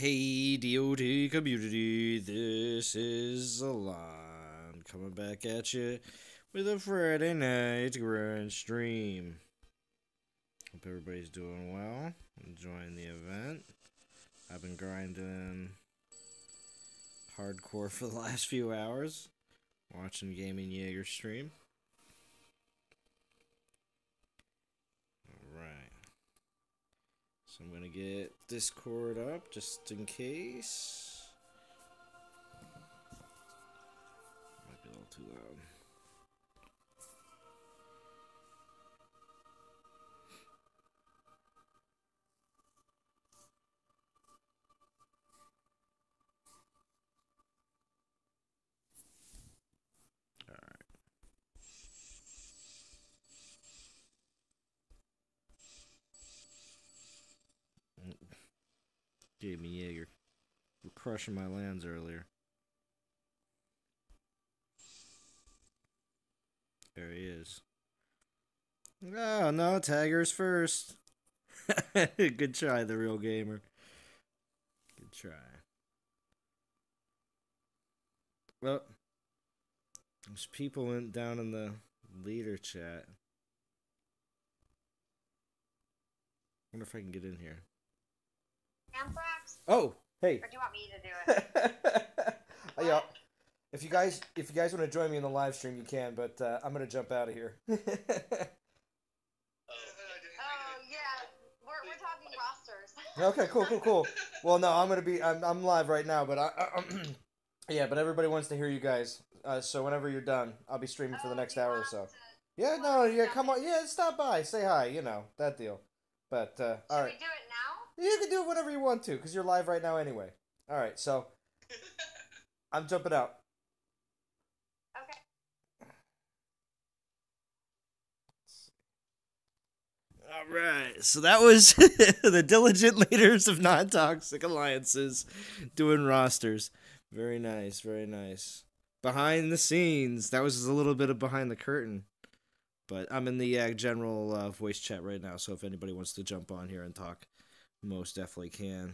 Hey, DOT community, this is Alon coming back at you with a Friday night grind stream. Hope everybody's doing well, enjoying the event. I've been grinding hardcore for the last few hours, watching Gaming Jaeger stream. Alright. So I'm going to get Discord up just in case. Might be a little too loud. Gaming Jaeger. We're crushing my lands earlier. There he is. Oh, no, Tagger's first. Good try, the real gamer. Good try. Well, there's people down in the leader chat. Wonder if I can get in here. Anthrax? Oh, hey. Or do you want me to do it? Yeah. If you guys want to join me in the live stream, you can, but I'm gonna jump out of here. Oh yeah, we're talking rosters. Okay, cool. Well, no, I'm live right now, but yeah, but everybody wants to hear you guys. So whenever you're done, I'll be streaming for the next hour or so. Yeah, no, yeah, come on, yeah, stop by, say hi, you know, that deal. But all right. Should we do it now? You can do it whenever you want to, because you're live right now anyway. All right, so I'm jumping out. Okay. All right, so that was the diligent leaders of non-toxic alliances doing rosters. Very nice, very nice. Behind the scenes, that was a little bit of behind the curtain. But I'm in the general voice chat right now, so if anybody wants to jump on here and talk, most definitely can.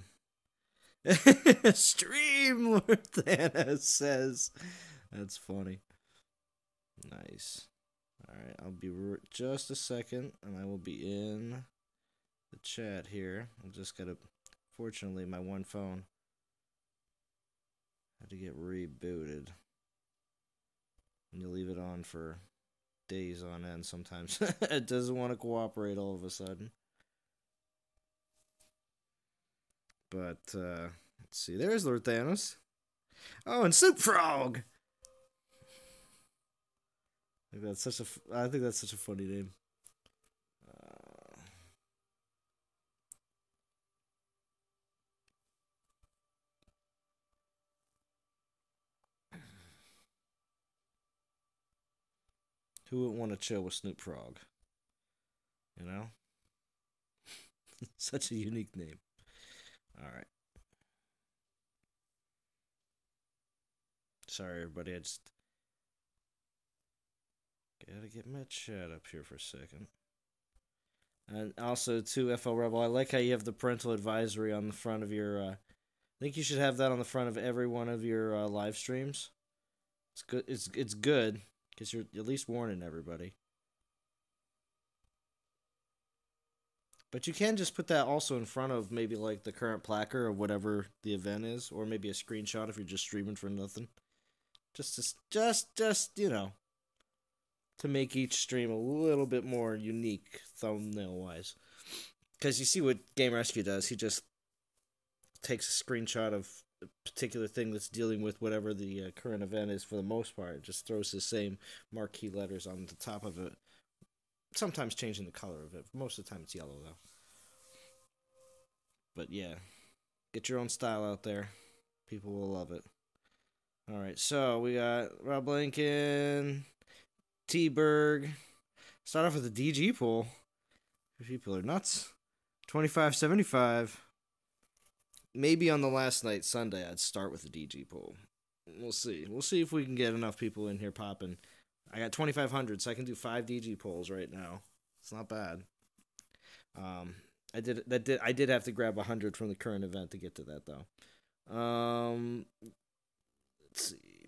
Stream, Lord Thanos says. That's funny. Nice. Alright, I'll be just a second, and I will be in the chat here. I'm just gotta... Fortunately, my one phone had to get rebooted. And you leave it on for days on end sometimes. It doesn't want to cooperate all of a sudden. But, let's see. There's Lord Thanos. Oh, and Soup Frog! I think that's such a funny name. Who wouldn't want to chill with Snoop Frog? You know? Such a unique name. Alright. Sorry, everybody. I just gotta get my chat up here for a second. And also, too, FL Rebel, I like how you have the parental advisory on the front of your... I think you should have that on the front of every one of your live streams. It's good. It's good. Because you're at least warning everybody. But you can just put that also in front of maybe like the current placard or whatever the event is. Or maybe a screenshot if you're just streaming for nothing. Just you know. To make each stream a little bit more unique thumbnail-wise. Because you see what Game Rescue does. He just takes a screenshot of a particular thing that's dealing with whatever the current event is for the most part. Just throws the same marquee letters on the top of it. Sometimes changing the color of it. Most of the time it's yellow, though. But yeah. Get your own style out there. People will love it. Alright, so we got Rob Lincoln, T-Berg. Start off with the DG pool. People are nuts. 25.75. Maybe on the last night, Sunday, I'd start with the DG pool. We'll see. We'll see if we can get enough people in here popping. I got 2,500, so I can do 5 DG polls right now. It's not bad. I did have to grab 100 from the current event to get to that though. Let's see.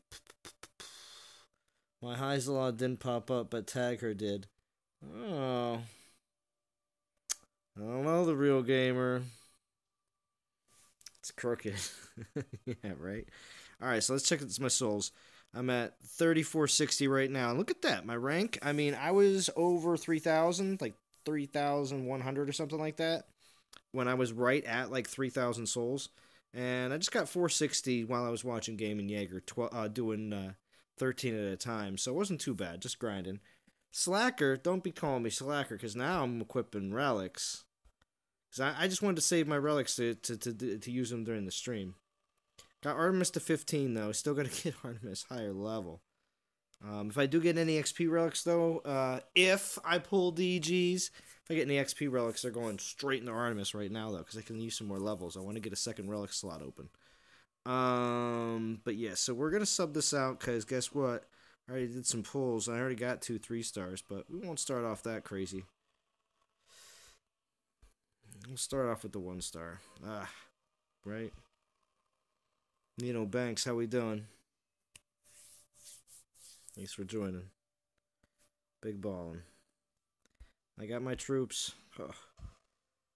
My Heiselot didn't pop up, but Tag Her did. Oh. I don't know the real gamer. It's crooked. Yeah, right? Alright, so let's check my souls. I'm at 3460 right now. And look at that. My rank, I mean, I was over 3,000, like 3,100 or something like that, when I was right at like 3,000 souls. And I just got 460 while I was watching Game and Jaeger, doing 13 at a time. So it wasn't too bad, just grinding. Slacker, don't be calling me Slacker, because now I'm equipping relics. Because I just wanted to save my relics to use them during the stream. Got Artemis to 15, though. Still got to get Artemis higher level. If I do get any XP relics, though, if I pull DGs, if I get any XP relics, they're going straight into Artemis right now, though, because I can use some more levels. I want to get a second relic slot open. But yeah, so we're going to sub this out, because guess what? I already did some pulls. I already got 2 3-stars, but we won't start off that crazy. We'll start off with the 1-star. Right? Nino Banks, how we doing? Thanks for joining. Big ballin'. I got my troops.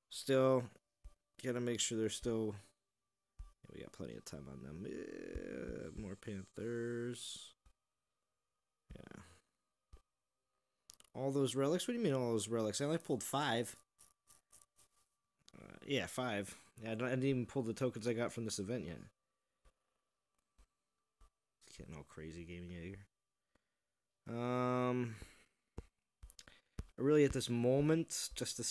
Still, gotta make sure they're still... Yeah, we got plenty of time on them. More Panthers. Yeah. All those relics? What do you mean all those relics? I only pulled 5. Yeah, 5. Yeah, I didn't even pull the tokens I got from this event yet. It's getting all crazy, Game Jaeger. Really at this moment, just to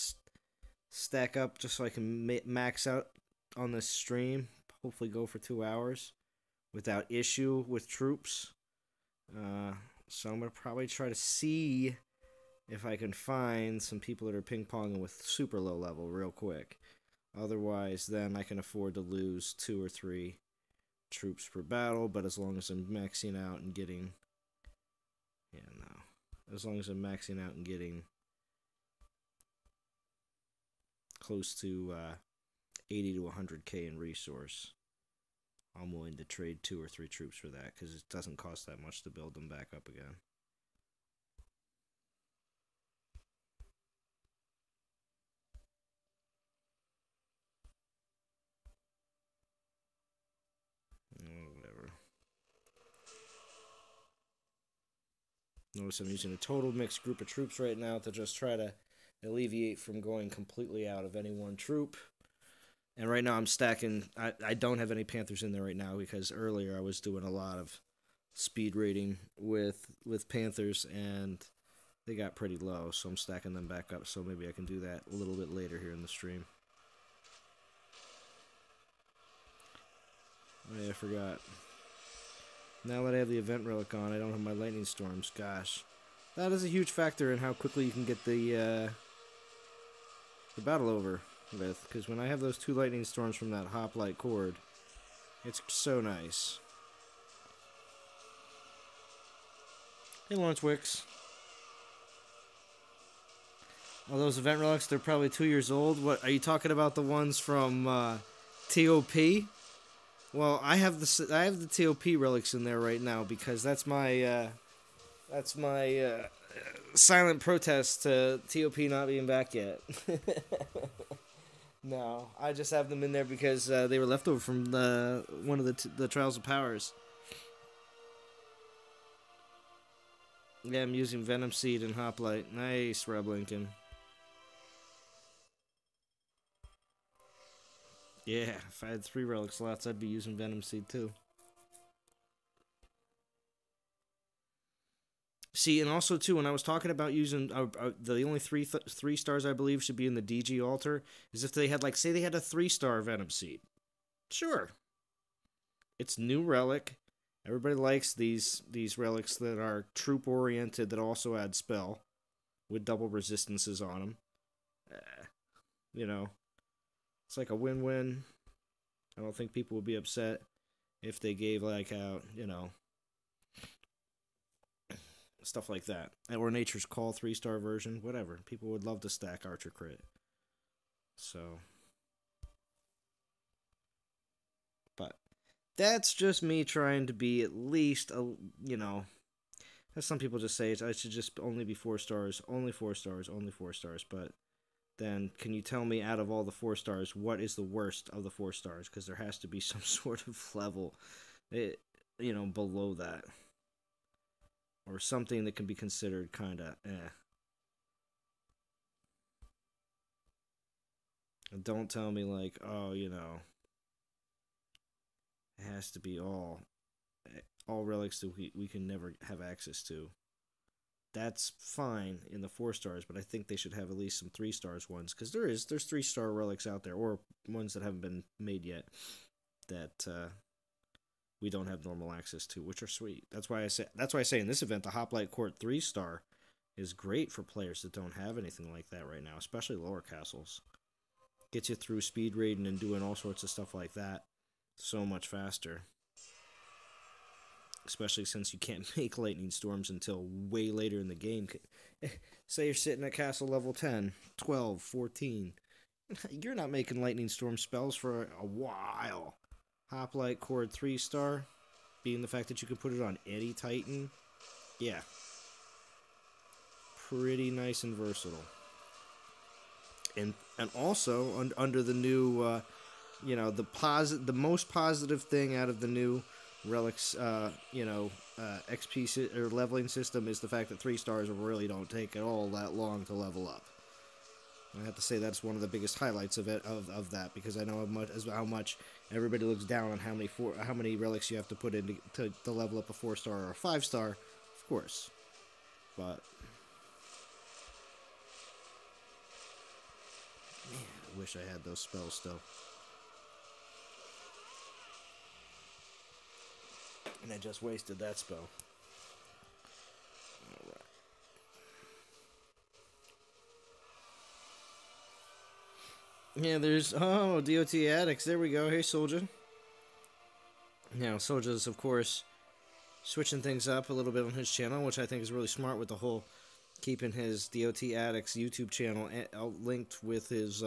stack up, just so I can max out on this stream. Hopefully go for 2 hours without issue with troops. So I'm going to probably try to see if I can find some people that are ping-ponging with super low level real quick. Otherwise, then I can afford to lose 2 or 3 troops per battle, but as long as I'm maxing out and getting... Yeah, no. As long as I'm maxing out and getting close to 80 to 100k in resource, I'm willing to trade 2 or 3 troops for that, because it doesn't cost that much to build them back up again. Whatever. Notice I'm using a total mixed group of troops right now to just try to alleviate from going completely out of any one troop. And right now I'm stacking... I don't have any Panthers in there right now, because earlier I was doing a lot of speed rating with Panthers, and they got pretty low, so I'm stacking them back up, so maybe I can do that a little bit later here in the stream. Oh yeah, I forgot. Now that I have the event relic on, I don't have my lightning storms. Gosh, that is a huge factor in how quickly you can get the battle over with. Because when I have those 2 lightning storms from that hoplite cord, it's so nice. Hey, Lawrence Wicks. All those event relics, they're probably 2 years old. What are you talking about? The ones from TOP? Well, I have the TOP relics in there right now, because that's my silent protest to TOP not being back yet. No, I just have them in there because they were left over from one of the Trials of Powers. Yeah, I'm using Venom Seed and Hoplite. Nice, Rob Lincoln. Yeah, if I had 3 relic slots, I'd be using Venom Seed too. See, and also too, when I was talking about using the only 3 stars I believe should be in the DG altar, is if they had, like, say they had a 3-star Venom Seed. Sure, it's new relic. Everybody likes these relics that are troop oriented that also add spell with double resistances on them. You know. It's like a win-win. I don't think people would be upset if they gave, like, out, you know, stuff like that. Or Nature's Call 3-star version, whatever. People would love to stack Archer Crit. So, but that's just me trying to be at least as some people just say, I should just only be 4 stars, only 4 stars, only 4 stars. But then, can you tell me out of all the 4 stars, what is the worst of the 4 stars? Because there has to be some sort of level, below that, or something that can be considered kind of eh. And don't tell me like, oh, it has to be all relics that we can never have access to. That's fine in the 4 stars, but I think they should have at least some 3 stars ones, because there's 3 star relics out there, or ones that haven't been made yet, that we don't have normal access to, which are sweet. That's why I say in this event the Hoplite Court 3 star is great for players that don't have anything like that right now, especially lower castles. Gets you through speed raiding and doing all sorts of stuff like that so much faster. Especially since you can't make lightning storms until way later in the game. Say you're sitting at castle level 10, 12, 14. You're not making lightning storm spells for a while. Hoplite Cord 3-star, being the fact that you can put it on any Titan. Yeah. Pretty nice and versatile. And also, under the new, the most positive thing out of the new Relics, XP or leveling system is the fact that 3 stars really don't take at all that long to level up. I have to say that's one of the biggest highlights of it, of that, because I know how much everybody looks down on how many relics you have to put in to level up a 4-star or a 5-star, of course. But man, I wish I had those spells still. And I just wasted that spell. Alright. Yeah, there's... Oh, DOT Addicts. There we go. Hey, Soldier. Now, Soldier's, of course, switching things up a little bit on his channel, which I think is really smart with the whole... keeping his DOT Addicts YouTube channel linked with his,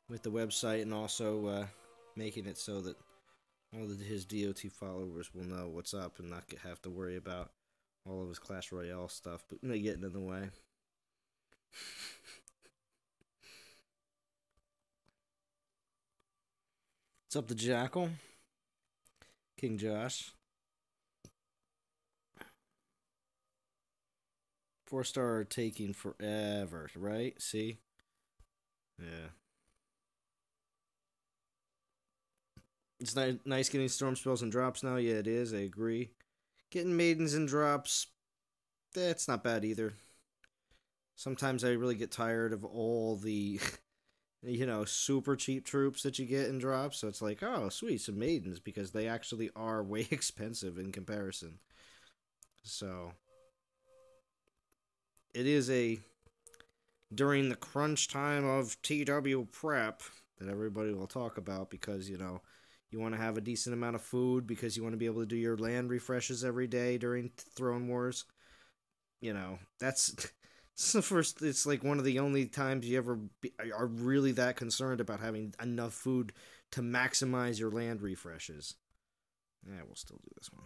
with the website, and also, making it so that all of his DOT followers will know what's up and not have to worry about all of his Clash Royale stuff, but they getting in the way. What's up, the Jackal? King Josh. 4-star taking forever, right? See? Yeah. It's nice getting storm spells and drops now. Yeah, it is. I agree. Getting maidens and drops, that's not bad either. Sometimes I really get tired of all the, super cheap troops that you get in drops. So it's like, oh, sweet, some maidens, because they actually are way expensive in comparison. So it is during the crunch time of TW prep that everybody will talk about, because, you want to have a decent amount of food because you want to be able to do your land refreshes every day during Throne Wars. That's the first. It's like one of the only times you ever are really that concerned about having enough food to maximize your land refreshes. Yeah, we'll still do this one.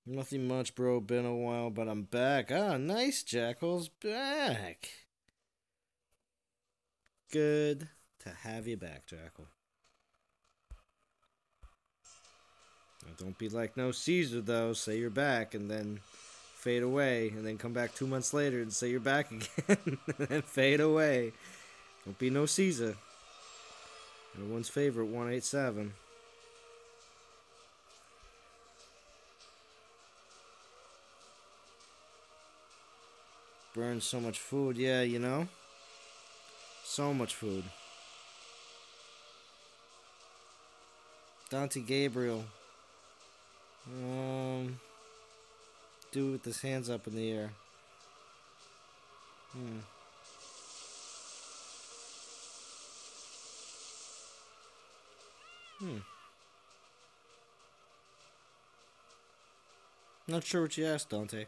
Nothing much, bro. Been a while, but I'm back. Ah, nice. Jackal's back. Good to have you back, Jackal. Now, don't be like no Caesar, though. Say you're back and then fade away, and then come back 2 months later and say you're back again, and then fade away. Don't be no Caesar. Everyone's favorite 187. Burns so much food, yeah, so much food. Dante Gabriel. Dude with his hands up in the air. Not sure what you asked, Dante.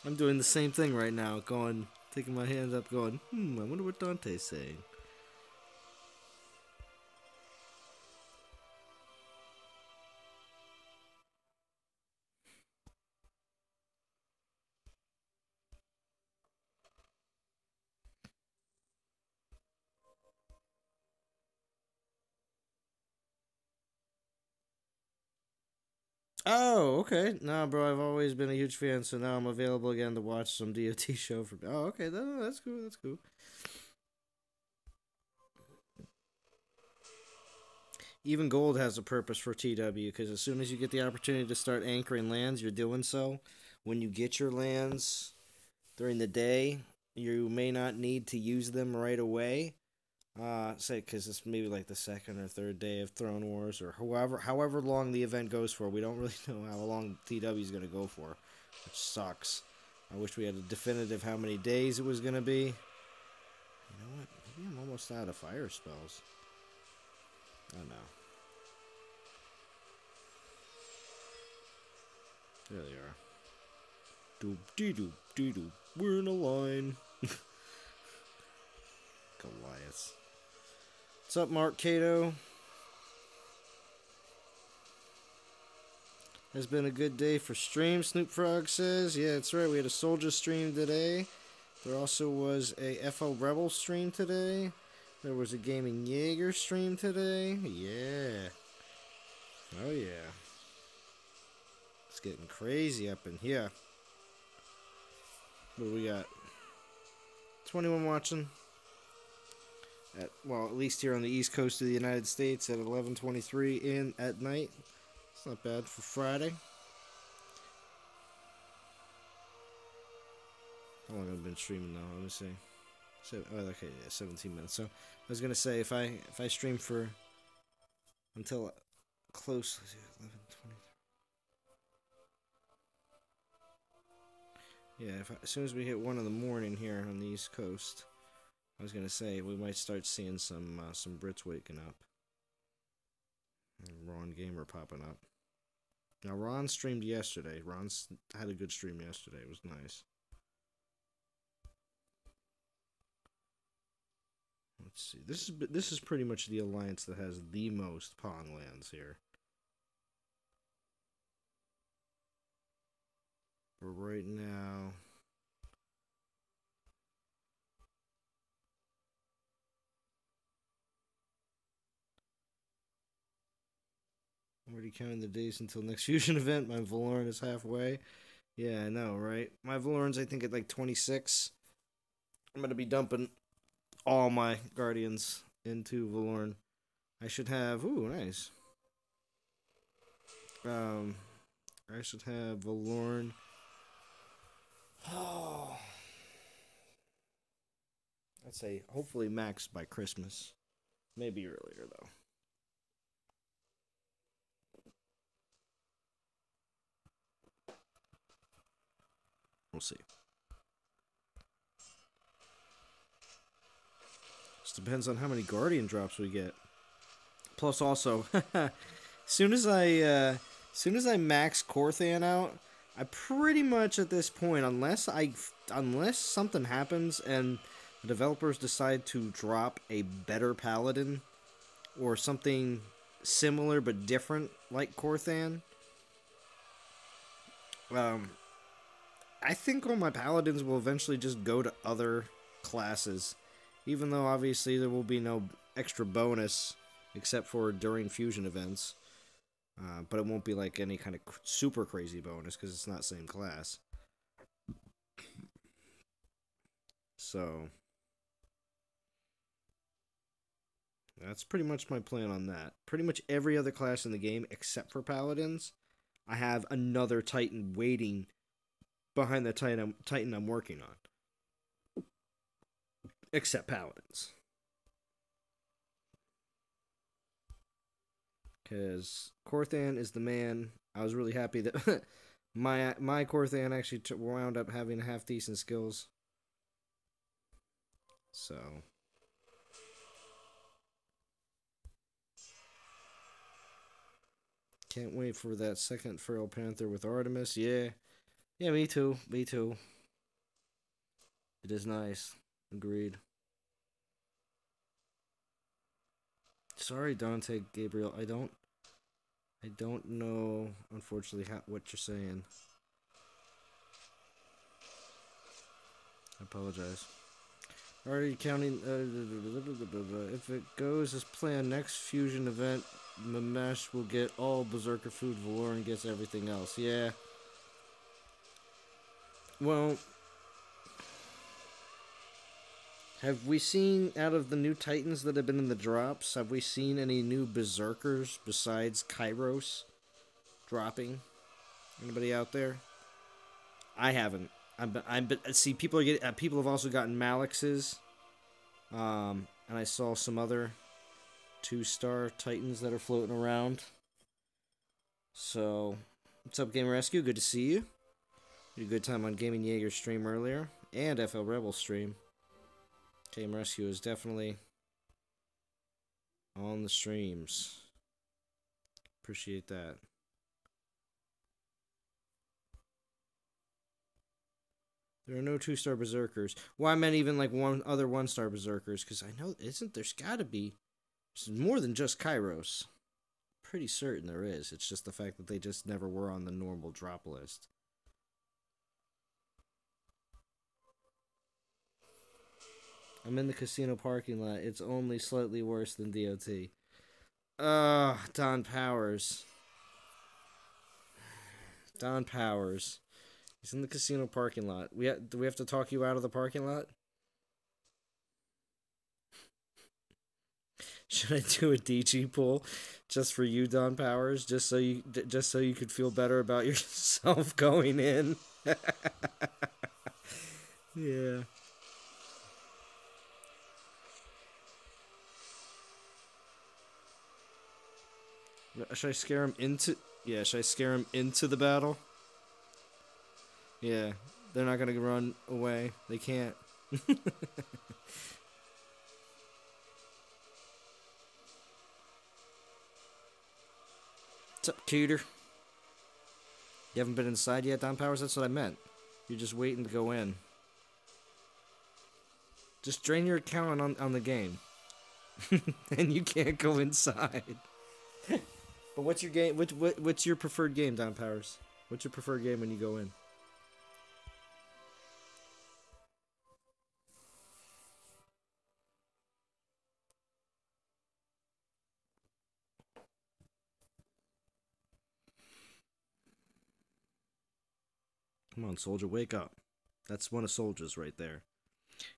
I'm doing the same thing right now, taking my hands up, going, I wonder what Dante's saying. Oh, okay. Nah, bro, I've always been a huge fan, so now I'm available again to watch some DOT show for. Oh, okay, that's cool. That's cool. Even gold has a purpose for TW because as soon as you get the opportunity to start anchoring lands, you're doing so. When you get your lands during the day, you may not need to use them right away. Say because it's maybe like the second or third day of Throne Wars or however long the event goes for. We don't really know how long TW is gonna go for, which sucks. I wish we had a definitive how many days it was gonna be. You know what? Maybe I'm almost out of fire spells. I don't know. There they are. Doop dee doop dee doop. We're in a line. Goliaths. What's up, Mark Cato? Has been a good day for stream, Snoop Frog says. Yeah, that's right. We had a Soldier stream today. There also was a FL Rebel stream today. There was a Gaming Jaeger stream today. Yeah. Oh, yeah. It's getting crazy up in here. What do we got? 21 watching. At least here on the East Coast of the United States at 11:23 at night. It's not bad for Friday. How long have I been streaming now? Let me see. Okay, yeah, 17 minutes. So I was gonna say if I stream for until close 11:20. Yeah, as soon as we hit 1 in the morning here on the East Coast, I was gonna say we might start seeing some Brits waking up. And Ron Gamer popping up. Now Ron streamed yesterday. Ron's had a good stream yesterday. It was nice. Let's see. This is pretty much the alliance that has the most pawn lands here. But right now, I'm already counting the days until next fusion event. My Valoran is halfway. Yeah, I know, right? My Valoran's I think at like 26. I'm gonna be dumping all my Guardians into Valoran. I should have. Ooh, nice. I should have Valoran. Oh. I'd say hopefully max by Christmas. Maybe earlier though. We'll see. Just depends on how many Guardian drops we get. Plus, also, soon as I max Corthan out, I pretty much at this point, unless something happens and the developers decide to drop a better Paladin or something similar but different like Corthan, I think all my Paladins will eventually just go to other classes, even though obviously there will be no extra bonus except for during fusion events. But it won't be like any kind of super crazy bonus because it's not same class. So that's pretty much my plan on that. Pretty much every other class in the game except for Paladins, I have another Titan waiting behind the Titan I'm working on. Except Paladins. Because Corthan is the man. I was really happy that my Corthan actually wound up having half decent skills. So Can't wait for that second Feral Panther with Artemis. Yeah. Yeah, me too. Me too. It is nice. Agreed. Sorry, Dante Gabriel. I don't know, unfortunately, what you're saying. I apologize. Already counting. If it goes as planned, next fusion event, Mamesh will get all Berserker food. Valoran gets everything else. Yeah. Well, have we seen, out of the new Titans that have been in the drops, have we seen any new Berserkers besides Kairos dropping? Anybody out there? I haven't. See, people are getting. People have also gotten Malix's, and I saw some other 2-star Titans that are floating around. So, what's up, Game Rescue? Good to see you. You had a good time on Gaming Jaeger's stream earlier, and FL Rebel's stream. Game Rescue is definitely on the streams. Appreciate that. There are no 2-star Berserkers. Well, I meant even like other 1-star Berserkers, because I know, there's gotta be more than just Kairos. Pretty certain there is. It's just the fact that they just never were on the normal drop list. I'm in the casino parking lot. It's only slightly worse than DOT. Don Powers. Don Powers. He's in the casino parking lot. Do we have to talk you out of the parking lot? Should I do a DG poll just for you, Don Powers, just so you could feel better about yourself going in? Yeah. Should I scare him into? Yeah, should I scare him into the battle? Yeah, they're not gonna run away. They can't. What's up, Cooter? You haven't been inside yet, Don Powers? That's what I meant. You're just waiting to go in. Just drain your account on the game. And you can't go inside. But what's your game? What's your preferred game, Don Powers? What's your preferred game when you go in? Come on, soldier, wake up. That's one of soldiers right there.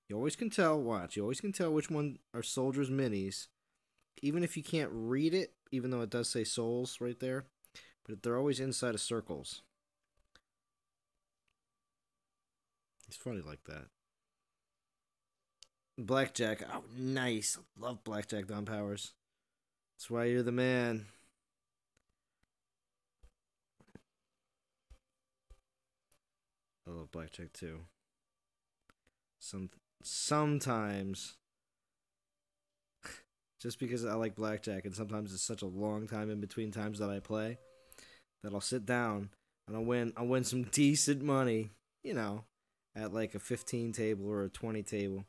You always can tell, watch, you always can tell which one are soldiers' minis. Even if you can't read it, even though it does say souls right there. But they're always inside of circles. He's funny like that. Blackjack. Oh, nice. Love Blackjack, Don Powers. That's why you're the man. I love Blackjack too. Sometimes, just because I like Blackjack, and sometimes it's such a long time in between times that I play, that I'll sit down and I'll win some decent money, you know, at like a 15 table or a 20 table,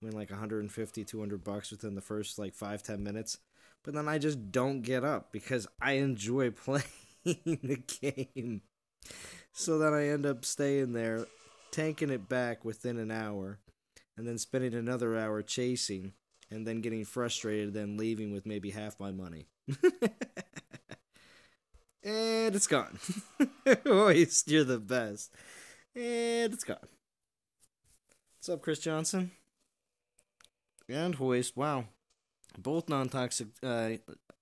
win like 150, 200 bucks within the first like 5-10 minutes, but then I just don't get up because I enjoy playing the game. So then I end up staying there, tanking it back within an hour, and then spending another hour chasing, and then getting frustrated, then leaving with maybe half my money. And it's gone. Hoist, you're the best. And it's gone. What's up, Chris Johnson? And Hoist, wow. Both non-toxic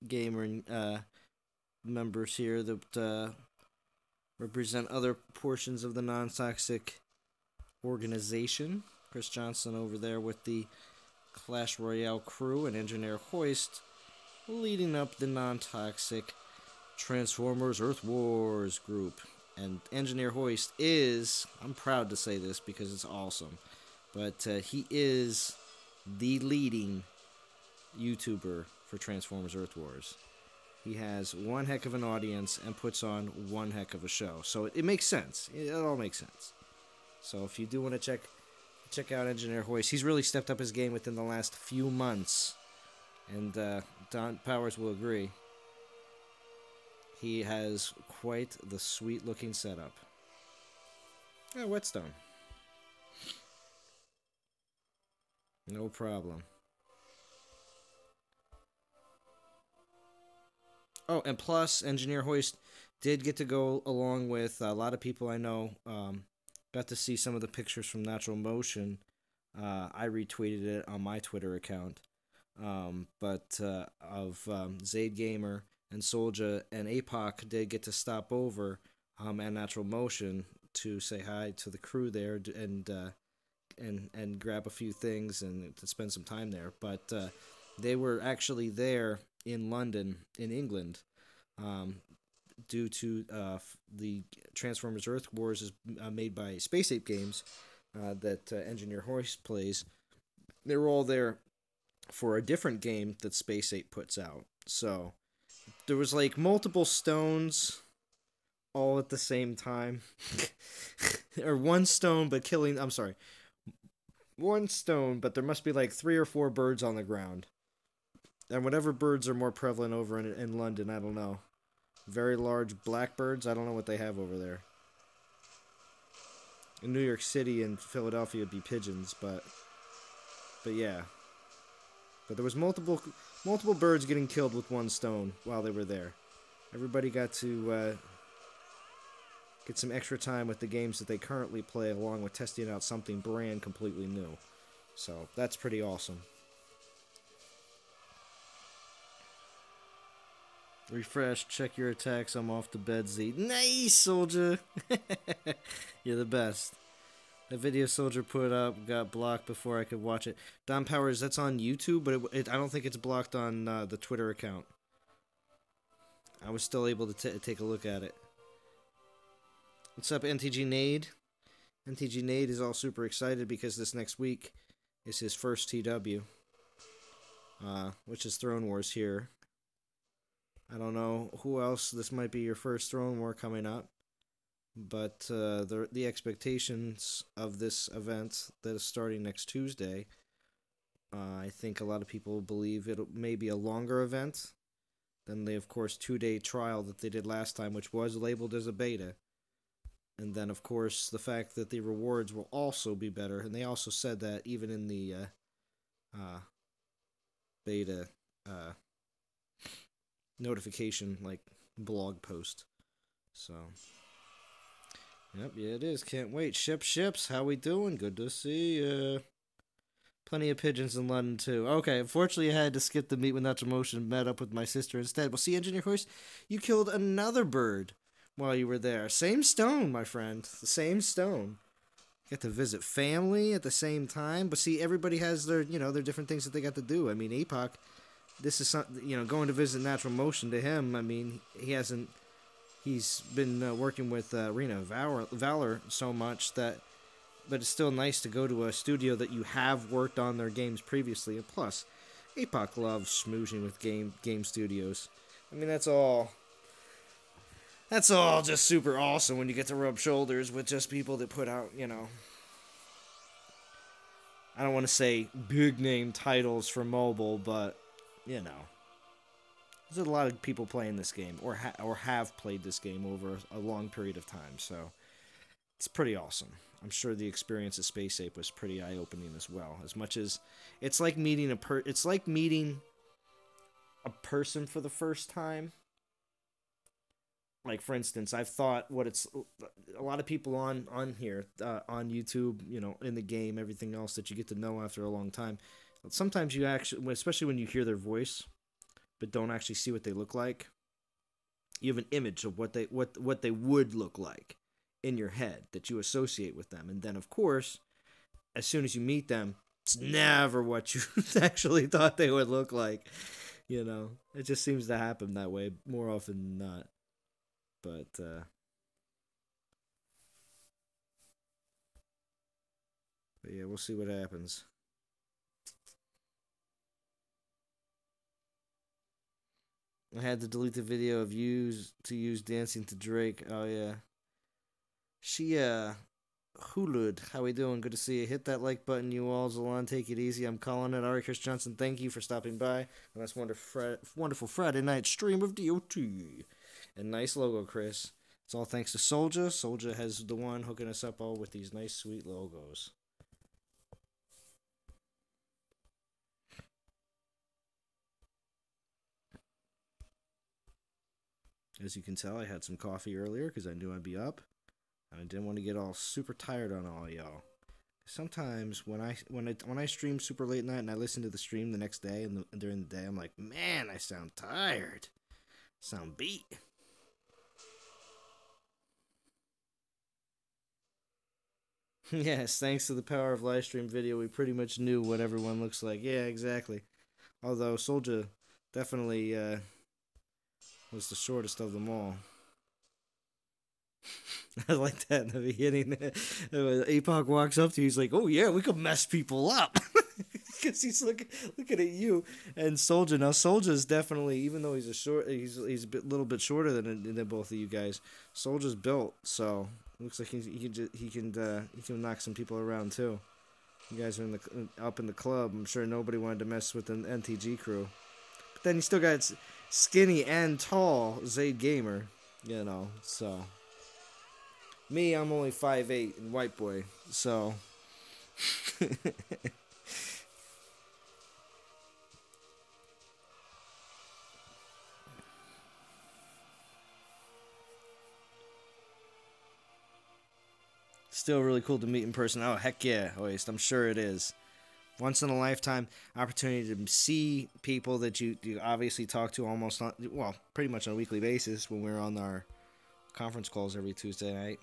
gamer members here that represent other portions of the non-toxic organization. Chris Johnson over there with the Clash Royale crew, and Engineer Hoist leading up the non-toxic Transformers Earth Wars group. And Engineer Hoist is, I'm proud to say this because it's awesome, but he is the leading YouTuber for Transformers Earth Wars. he has one heck of an audience and puts on one heck of a show. So it makes sense. It all makes sense. So if you do want to check out Engineer Hoist, he's really stepped up his game within the last few months. And Don Powers will agree. He has quite the sweet-looking setup. Oh, Whetstone. No problem. Oh, and plus, Engineer Hoist did get to go along with a lot of people I know. Got to see some of the pictures from Natural Motion. I retweeted it on my Twitter account. But Zaid Gamer and Soulja and APOC did get to stop over at Natural Motion to say hi to the crew there and grab a few things and to spend some time there. But they were actually there in London, in England, due to the Transformers Earth Wars is made by Space Ape Games that Engineer Hoist plays. They were all there for a different game that Space Ape puts out. So there was like multiple stones all at the same time. Or one stone, but killing... I'm sorry. One stone, but there must be like 3 or 4 birds on the ground. And whatever birds are more prevalent over in London, I don't know. Very large blackbirds, I don't know what they have over there. In New York City and Philadelphia it'd be pigeons, but yeah. But there was multiple birds getting killed with one stone while they were there. Everybody got to get some extra time with the games that they currently play, along with testing out something brand completely new. So that's pretty awesome. Refresh, check your attacks, I'm off to bed, Z. Nice, Soulja! You're the best. That video Soulja put up got blocked before I could watch it. Don Powers, that's on YouTube, but I don't think it's blocked on the Twitter account. I was still able to take a look at it. What's up, NTG Nade? NTG Nade is all super excited because this next week is his first TW, which is Throne Wars here. I don't know who else. This might be your first Throne War coming up. But the expectations of this event that is starting next Tuesday, I think a lot of people believe it may be a longer event than the, of course, 2-day trial that they did last time, which was labeled as a beta. And then, of course, the fact that the rewards will also be better. And they also said that even in the beta notification, like, blog post. So, yep, yeah, it is. Can't wait. Ships, how we doing? Good to see ya. Plenty of pigeons in London, too. Okay, unfortunately, I had to skip the meet with Natural Motion and met up with my sister instead. Well, see, Engineer Hoist, you killed another bird while you were there. Same stone, my friend. The same stone. You got to visit family at the same time. But see, everybody has their, their different things that they got to do. I mean, APOC, this is something, going to visit Natural Motion to him. I mean, he's been working with Arena Valor so much that, but it's still nice to go to a studio that you have worked on their games previously. And plus, APOC loves smooching with game studios. I mean, that's all just super awesome when you get to rub shoulders with just people that put out, I don't want to say big name titles for mobile, but, there's a lot of people playing this game, or have played this game over a long period of time, so it's pretty awesome. I'm sure the experience at Space Ape was pretty eye-opening as well. As much as it's like meeting a person for the first time. Like, for instance, I've thought a lot of people on here, on YouTube, in the game, everything else that you get to know after a long time. Sometimes you actually, especially when you hear their voice, but don't actually see what they look like, you have an image of what they would look like in your head that you associate with them. And then, of course, as soon as you meet them, it's never what you actually thought they would look like. It just seems to happen that way more often than not. But, yeah, we'll see what happens. I had to delete the video of use dancing to Drake. Oh yeah. She Hulud, how we doing? Good to see you. Hit that like button, you all. Zalon, take it easy. I'm calling it. Ari Chris Johnson, thank you for stopping by on this wonderful Friday night stream of DOT. And nice logo, Chris. It's all thanks to Soldier. Soldier has the one hooking us up all with these nice, sweet logos. As you can tell, I had some coffee earlier because I knew I'd be up. And I didn't want to get all super tired on all y'all. Sometimes when I stream super late night and I listen to the stream the next day and during the day, I'm like, man, I sound tired. Sound beat. Yes, thanks to the power of live stream video, we pretty much knew what everyone looks like. Yeah, exactly. Although Soldier definitely was the shortest of them all. I like that in the beginning. APOC walks up to you, he's like, "Oh yeah, we could mess people up," because he's looking at you and Soldier. Now Soldier's definitely, even though he's a little bit shorter than both of you guys. Soldier's built, so looks like he can knock some people around too. You guys are up in the club. I'm sure nobody wanted to mess with the NTG crew, but then you still got skinny and tall Zayd Gamer, so. Me, I'm only 5'8" and white boy, so. Still really cool to meet in person. Oh, heck yeah, Hoist. I'm sure it is. Once in a lifetime opportunity to see people that you obviously talk to pretty much on a weekly basis when we're on our conference calls every Tuesday night.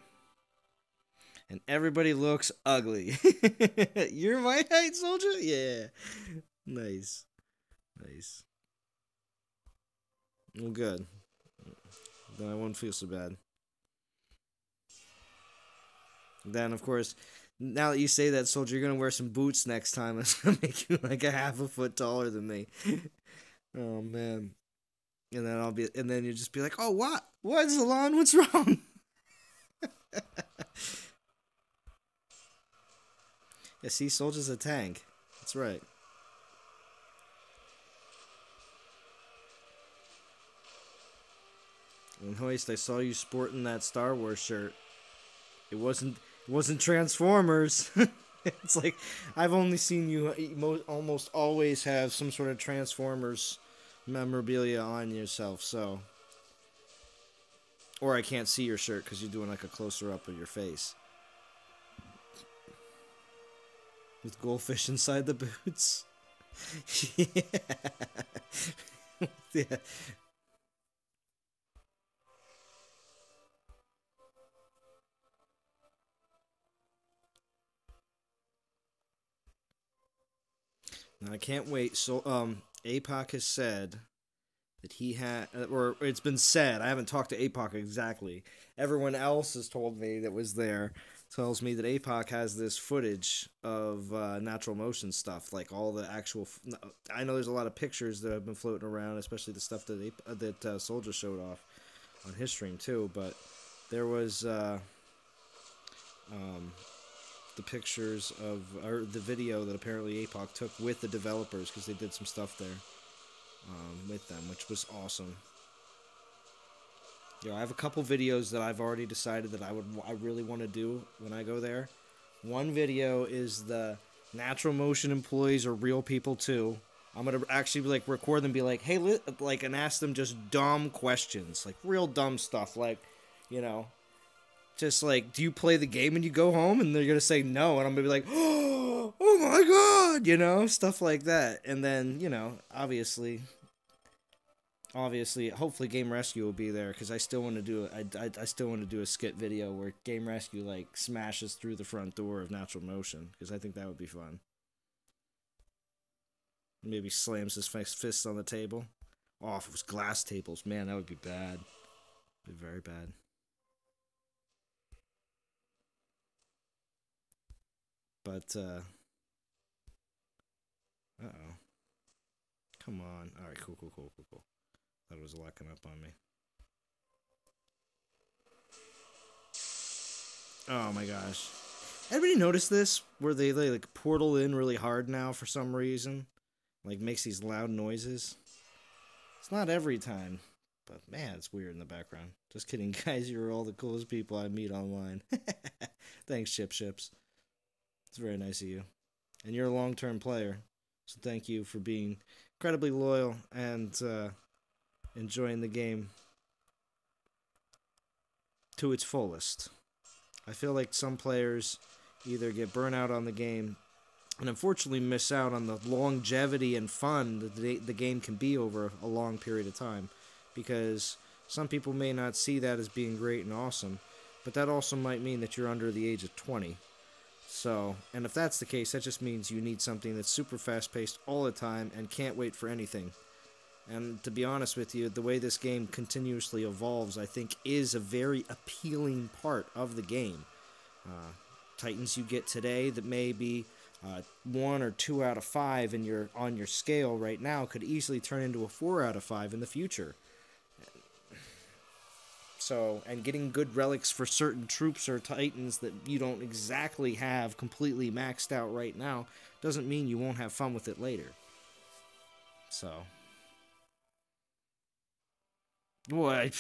And everybody looks ugly. You're my height, Soldier? Yeah. Nice. Well, good. Then I won't feel so bad. Then, of course, now that you say that, Soldier, you're going to wear some boots next time. It's going to make you like a half a foot taller than me. Oh, man. And then you just be like, oh, what? What, Zalon? What's wrong? Yeah, see, Soldier's a tank. That's right. And Hoist, I saw you sporting that Star Wars shirt. It wasn't Transformers. It's like I've only seen you almost always have some sort of Transformers memorabilia on yourself, so. Or I can't see your shirt because you're doing like a closer up of your face. With goldfish inside the boots. Yeah. Yeah. Now, I can't wait. So, APOC has said that he had, or it's been said. I haven't talked to APOC exactly. Everyone else has told me that was there. Tells me that APOC has this footage of natural motion stuff, like all the actual. I know there's a lot of pictures that have been floating around, especially the stuff that Soldier showed off on his stream too. But there was the pictures of or the video that apparently APOC took with the developers because they did some stuff there with them, which was awesome. I have a couple videos that I've already decided that I really want to do when I go there. One video is the natural motion employees are real people too. I'm gonna actually record them, be like, hey, and ask them just dumb questions, like real dumb stuff, like, just like, do you play the game and you go home? And they're gonna say no, and I'm gonna be like, oh my god, stuff like that. And then, obviously, hopefully Game Rescue will be there because I still want to do I still want to do a skit video where Game Rescue smashes through the front door of Natural Motion because I think that would be fun. Maybe slams his fists on the table. Oh, if it was glass tables, man, that would be bad. Be very bad. But uh-oh. Come on. All right, cool. That was locking up on me. Oh my gosh. Everybody notice this? Where they like portal in really hard now for some reason? Like makes these loud noises. It's not every time. But man, it's weird in the background. Just kidding, guys. You're all the coolest people I meet online. Thanks, Chips. It's very nice of you. And you're a long-term player. So thank you for being incredibly loyal and enjoying the game to its fullest. I feel like some players either get burnt out on the game and unfortunately miss out on the longevity and fun that the game can be over a long period of time, because some people may not see that as being great and awesome, but that also might mean that you're under the age of 20. So, and if that's the case, that just means you need something that's super fast-paced all the time and can't wait for anything. And to be honest with you, the way this game continuously evolves, I think, is a very appealing part of the game. Titans you get today that may be 1 or 2 out of 5 on your scale right now could easily turn into a 4 out of 5 in the future. So, and getting good relics for certain troops or Titans that you don't exactly have completely maxed out right now doesn't mean you won't have fun with it later. So, boy,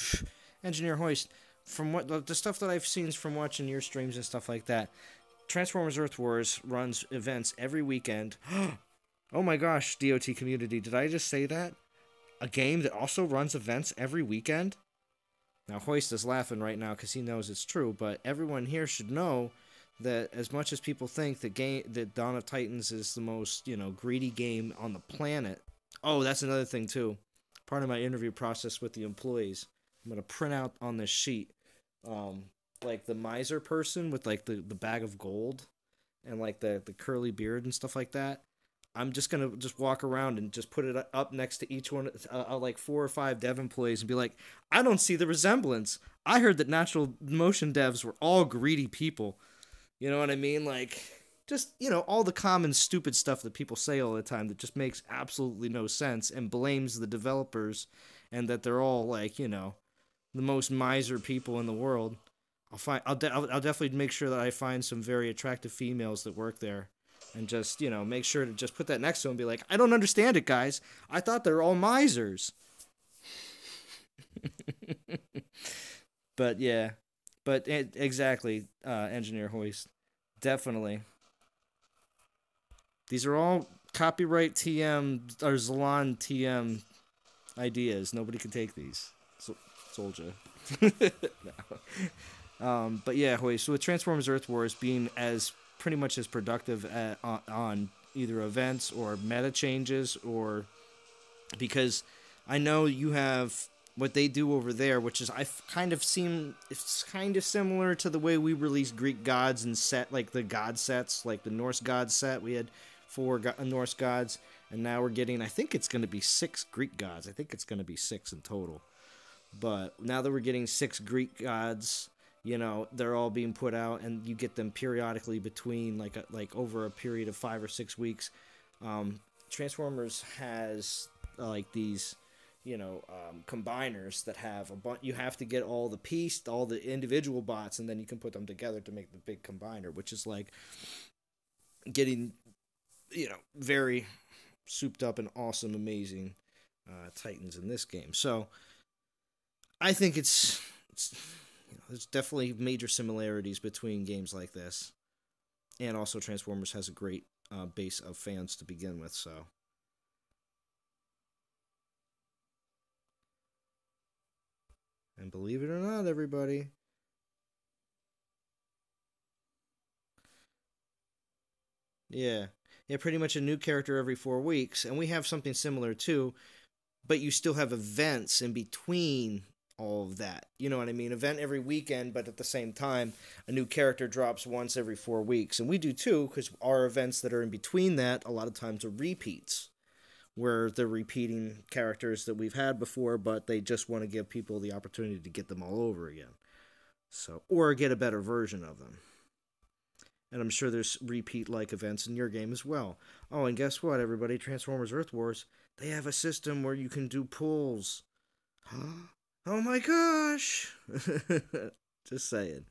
Engineer Hoist, from what the stuff that I've seen from watching your streams and stuff like that, Transformers Earth Wars runs events every weekend. Oh my gosh, DOT community, did I just say that? A game that also runs events every weekend? Now, Hoist is laughing right now because he knows it's true, but everyone here should know that as much as people think that Dawn of Titans is the most, greedy game on the planet. Oh, that's another thing, too. Part of my interview process with the employees. I'm going to print out on this sheet, like the miser person with, like, the bag of gold and, like, the curly beard and stuff like that. I'm just going to just walk around and just put it up next to each one, like 4 or 5 dev employees and be like, I don't see the resemblance. I heard that natural motion devs were all greedy people. You know what I mean? Like, just, all the common stupid stuff that people say all the time that just makes absolutely no sense and blames the developers and that they're all, like, the most miser people in the world. I'll definitely make sure that I find some very attractive females that work there. And just, make sure to just put that next to them and be like, I don't understand it, guys. I thought they're all misers. But, yeah. But, exactly, Engineer Hoist. Definitely. These are all copyright TM, or Zalon TM ideas. Nobody can take these. Soldier. No. But, yeah, Hoist. So with Transformers Earth Wars being pretty much as productive on either events or meta changes, or because I know you have what they do over there, which is it's kind of similar to the way we release Greek gods and set like the god sets, like the Norse god set. We had 4 Norse gods, and now we're getting, I think it's going to be 6 Greek gods. I think it's going to be 6 in total. But now that we're getting 6 Greek gods, they're all being put out, and you get them periodically between, like over a period of 5 or 6 weeks. Transformers has, like, these, combiners that have a bunch. You have to get all the individual bots, and then you can put them together to make the big combiner, which is, like, getting, very souped up and awesome, amazing Titans in this game. So, I think it's there's definitely major similarities between games like this. And also Transformers has a great base of fans to begin with, so. And believe it or not, everybody, yeah, pretty much a new character every 4 weeks. And we have something similar too, but you still have events in between all of that. You know what I mean? Event every weekend, but at the same time, a new character drops once every 4 weeks. And we do too, because our events that are in between that, a lot of times are repeats, where they're repeating characters that we've had before, but they just want to give people the opportunity to get them all over again. So, or get a better version of them. And I'm sure there's repeat-like events in your game as well. Oh, and guess what, everybody? Transformers Earth Wars, they have a system where you can do pulls. Oh my gosh! Just saying.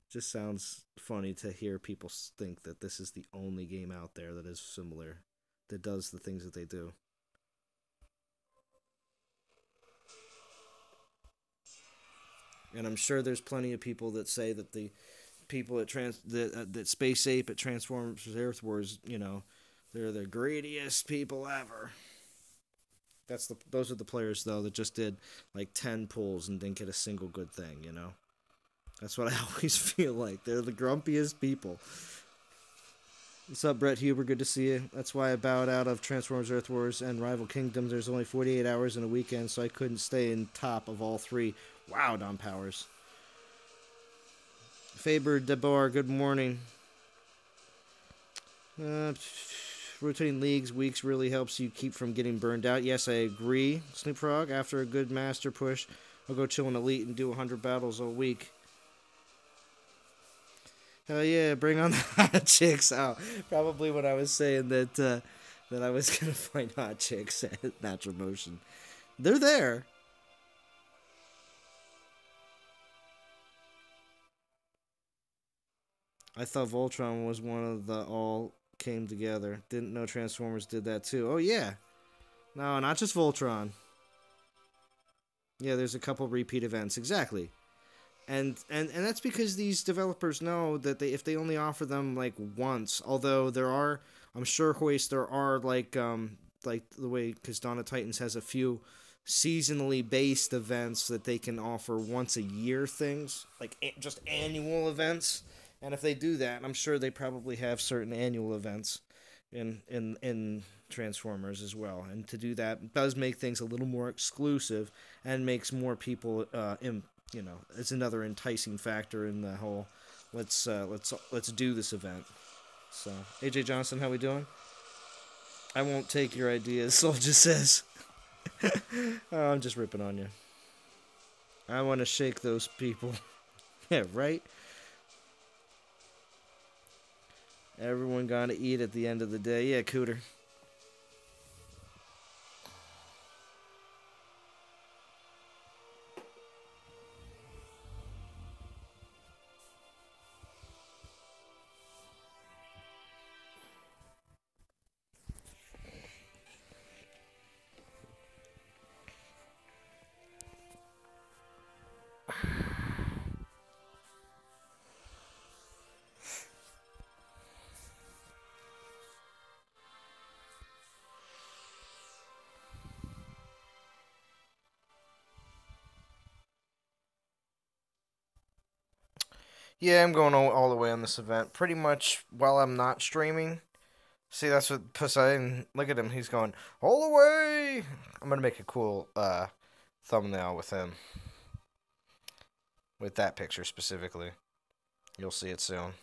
Just sounds funny to hear people think that this is the only game out there that is similar, that does the things that they do. And I'm sure there's plenty of people that say that the people at that Space Ape at Transformers Earth Wars, they're the greediest people ever. Those are the players though that just did like 10 pulls and didn't get a single good thing. That's what I always feel like. They're the grumpiest people. What's up, Brett Huber? Good to see you. That's why I bowed out of Transformers Earth Wars and Rival Kingdoms. There's only 48 hours in a weekend, so I couldn't stay in top of all three. Wow, Don Powers. Faber DeBoer, good morning. Rotating leagues weeks really helps you keep from getting burned out. Yes, I agree, Snoop Frog. After a good master push, I'll go chill in Elite and do 100 battles a week. Hell yeah, bring on the hot chicks out. Probably when I was saying that I was going to find hot chicks at Natural Motion. They're there. I thought Voltron was one of the all came together. Didn't know Transformers did that too. Oh yeah. No, not just Voltron. Yeah, there's a couple repeat events. Exactly. And that's because these developers know that if they only offer them like once, although I'm sure Hoist, there are like the way, because Dawn of Titans has a few seasonally based events that they can offer once a year things, like just annual events. And if they do that, I'm sure they probably have certain annual events in Transformers as well. And to do that does make things a little more exclusive and makes more people it's another enticing factor in the whole let's do this event. So AJ Johnson, how we doing? I won't take your ideas, Soldier says. Oh, I'm just ripping on you. I want to shake those people. Yeah, right? Everyone gonna eat at the end of the day. Yeah, Cooter. Yeah, I'm going all the way on this event. Pretty much while I'm not streaming. See, that's what Poseidon. Look at him. He's going all the way. I'm gonna make a cool thumbnail with him, with that picture specifically. You'll see it soon.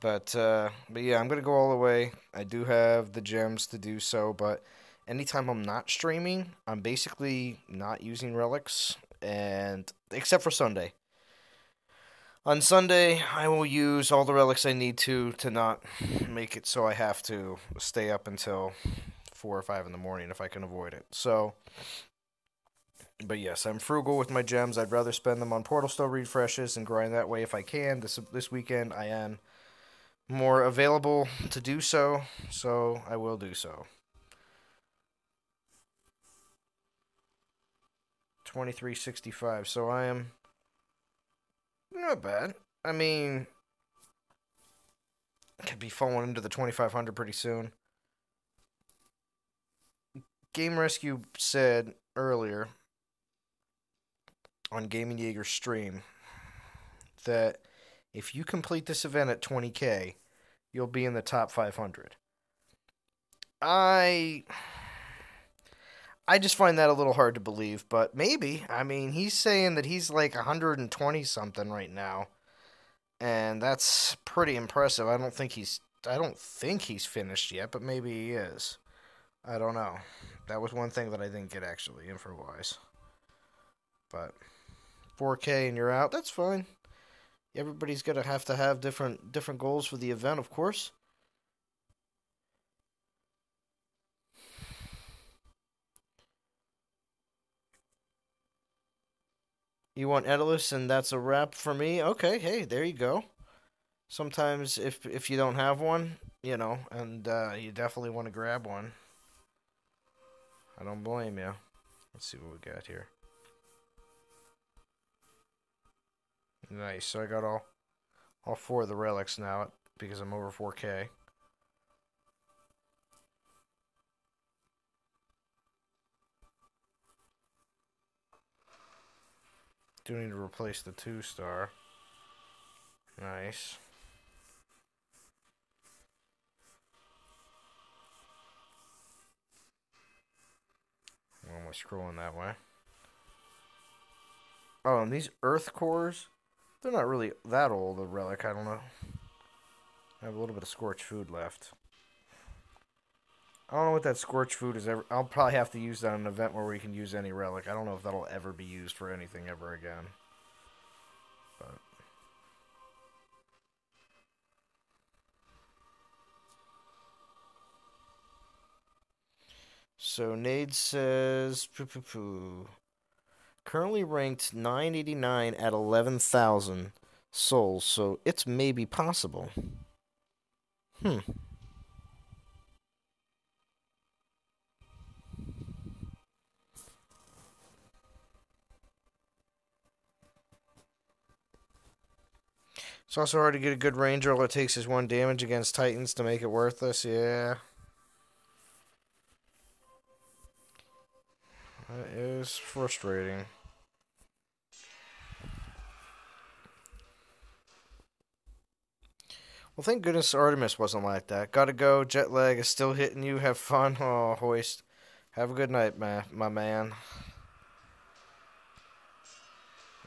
But yeah, I'm gonna go all the way. I do have the gems to do so, but anytime I'm not streaming, I'm basically not using relics, and except for Sunday. On Sunday, I will use all the relics I need to not make it so I have to stay up until 4 or 5 in the morning if I can avoid it. So, but yes, I'm frugal with my gems. I'd rather spend them on Portal Stone refreshes and grind that way if I can. This weekend, I am more available to do so, so I will do so. 2365, so I am not bad. I mean, could be falling into the 2500 pretty soon. Game Rescue said earlier on Gaming Jaeger's stream that if you complete this event at 20k, you'll be in the top 500. I just find that a little hard to believe, but maybe. I mean, he's saying that he's like 120 something right now, and that's pretty impressive. I don't think he's finished yet, but maybe he is. I don't know. That was one thing that I didn't get actually info-wise. But 4K and you're out. That's fine. Everybody's gonna have to have different goals for the event, of course. You want Edalus, and that's a wrap for me. Okay, hey, there you go. Sometimes if you don't have one, and you definitely want to grab one, I don't blame you. Let's see what we got here. Nice. So I got all four of the relics now because I'm over 4K. Do need to replace the 2-star. Nice. Why am I scrolling that way? Oh, and these earth cores, they're not really that old, a relic, I don't know. I have a little bit of scorched food left. I don't know what that scorched food is ever. I'll probably have to use that in an event where we can use any relic. I don't know if that'll ever be used for anything ever again. But so Nade says, poo poo poo. Currently ranked 989 at 11,000 souls, so it's maybe possible. It's also hard to get a good ranger. All it takes is 1 damage against Titans to make it worthless. Yeah. That is frustrating. Well, thank goodness Artemis wasn't like that. Gotta go. Jet lag is still hitting you. Have fun. Oh, Hoist. Have a good night, my man.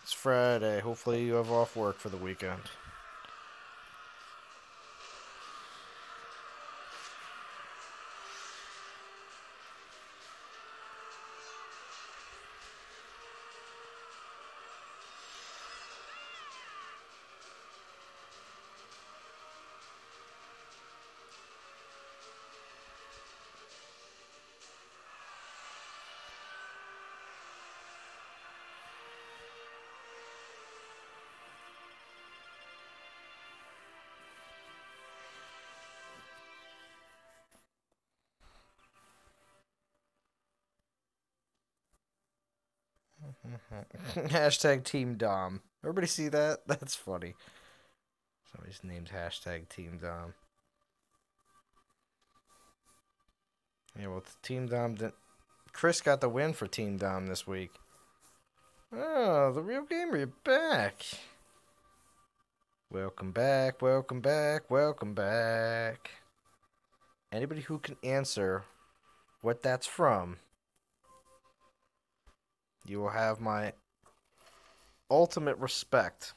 It's Friday. Hopefully you have off work for the weekend. Hashtag Team Dom. Everybody see that? That's funny. Somebody's named hashtag Team Dom. Yeah, well, Team Dom didn't. Chris got the win for Team Dom this week. Oh, the real gamer, you're back. Welcome back, welcome back, welcome back. Anybody who can answer what that's from, you will have my ultimate respect.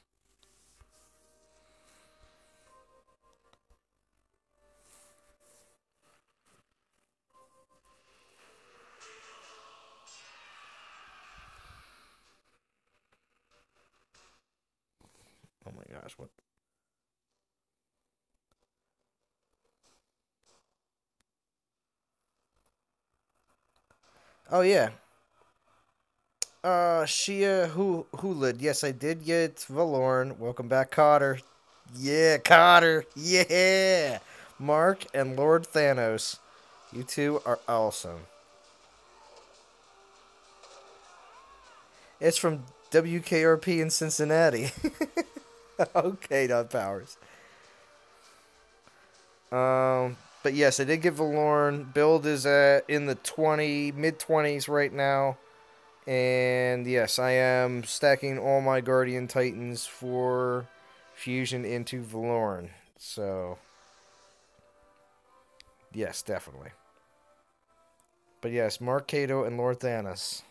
Oh my gosh, what? Oh yeah. Shia Hulid. Yes, I did get Valorn. Welcome back, Cotter. Yeah, Cotter. Yeah. Mark and Lord Thanos. You two are awesome. It's from WKRP in Cincinnati. Okay, Dot Powers. But yes, I did get Valorn. Build is in the mid-20s right now. And yes, I am stacking all my Guardian Titans for fusion into Valorn. So, yes, definitely. But yes, Mark Cato and Lord Thanos.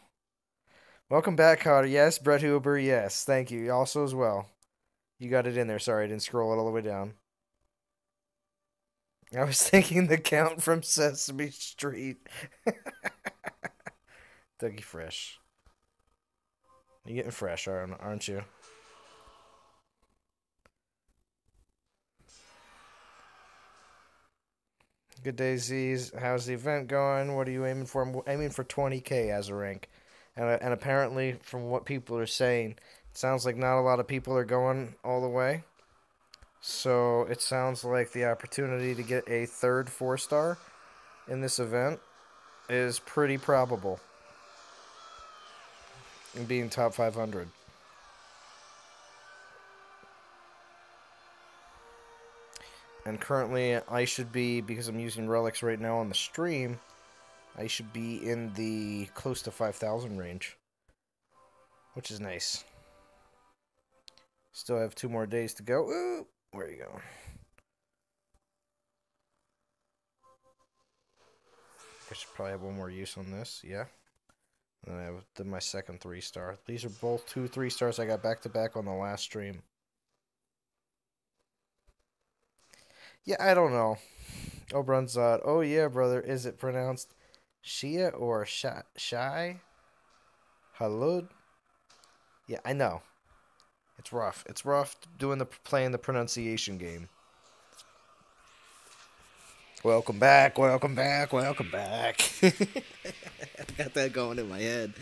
Welcome back, Cotter. Yes, Brett Huber. Yes, thank you. Also as well. You got it in there. Sorry, I didn't scroll it all the way down. I was thinking the Count from Sesame Street. Dougie Fresh. You're getting fresh, aren't you? Good day, Z's. How's the event going? What are you aiming for? I'm aiming for 20K as a rank. And apparently, from what people are saying, it sounds like not a lot of people are going all the way. So it sounds like the opportunity to get a third 4-star in this event is pretty probable in being top 500. And currently, I should be, because I'm using relics right now on the stream, I should be in the close to 5,000 range, which is nice. Still have 2 more days to go. Ooh, where you go? I should probably have one more use on this. Yeah. And I have my second 3-star. These are both 2 3-stars I got back to back on the last stream. Yeah, I don't know. Oh, Brunzod. Oh, yeah, brother. Is it pronounced Shia or Shai? Halud? Yeah, I know. It's rough. It's rough playing the pronunciation game. Welcome back, welcome back, welcome back. I got that going in my head.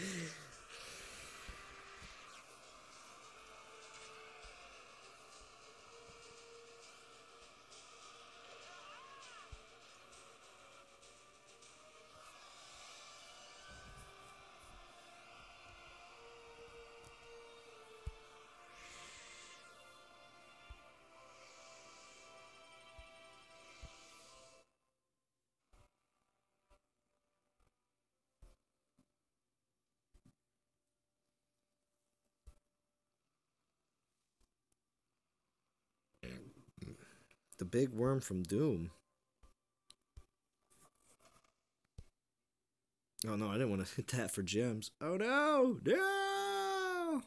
The big worm from Doom. Oh no, I didn't want to hit that for gems. Oh no! No!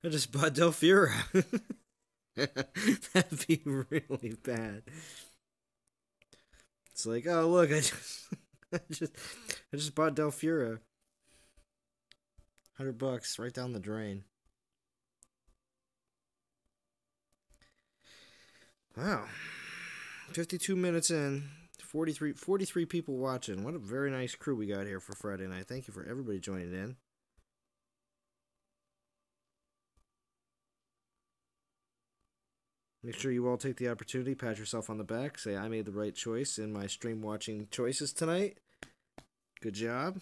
I just bought Delphira. That'd be really bad. It's like, oh look, I just bought Delphira. $100 right down the drain. Wow. 52 minutes in, 43 people watching. What a very nice crew we got here for Friday night. Thank you for everybody joining in. Make sure you all take the opportunity, pat yourself on the back, say I made the right choice in my stream watching choices tonight. Good job.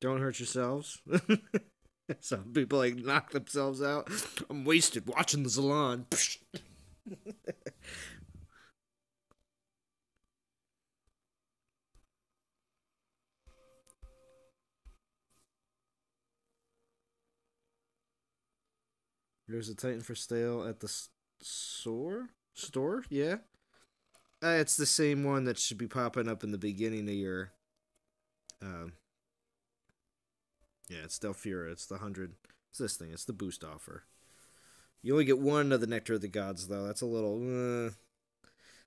Don't hurt yourselves. Some people like knock themselves out. I'm wasted watching the salon. There's a Titan for sale at the store? Yeah. It's the same one that should be popping up in the beginning of your. Yeah, it's Delphira. It's the 100. It's this thing. It's the boost offer. You only get one of the Nectar of the Gods, though. That's a little.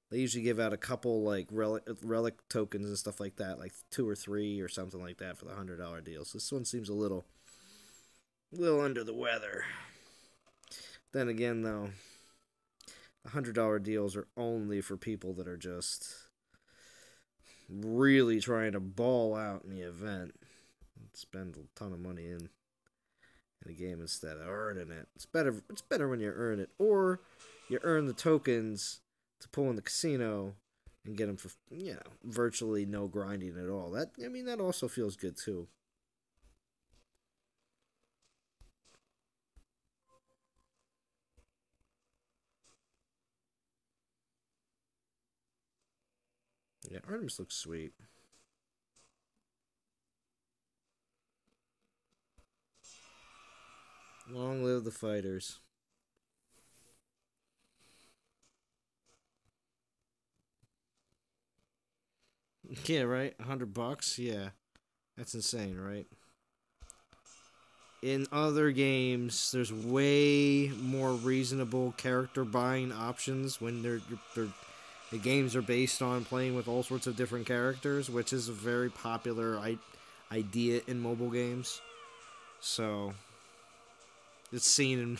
They usually give out a couple like relic tokens and stuff like that, like 2 or 3 or something like that for the $100 deals. This one seems a little under the weather. Then again, though, $100 deals are only for people that are just really trying to ball out in the event and spend a ton of money in a game instead of earning it. It's better when you earn it, or you earn the tokens to pull in the casino and get them for virtually no grinding at all. That also feels good too. Yeah, Artemis looks sweet. Long live the fighters. Yeah, right? $100? Yeah. That's insane, right? In other games, there's way more reasonable character buying options when the games are based on playing with all sorts of different characters, which is a very popular idea in mobile games. So, it's seen in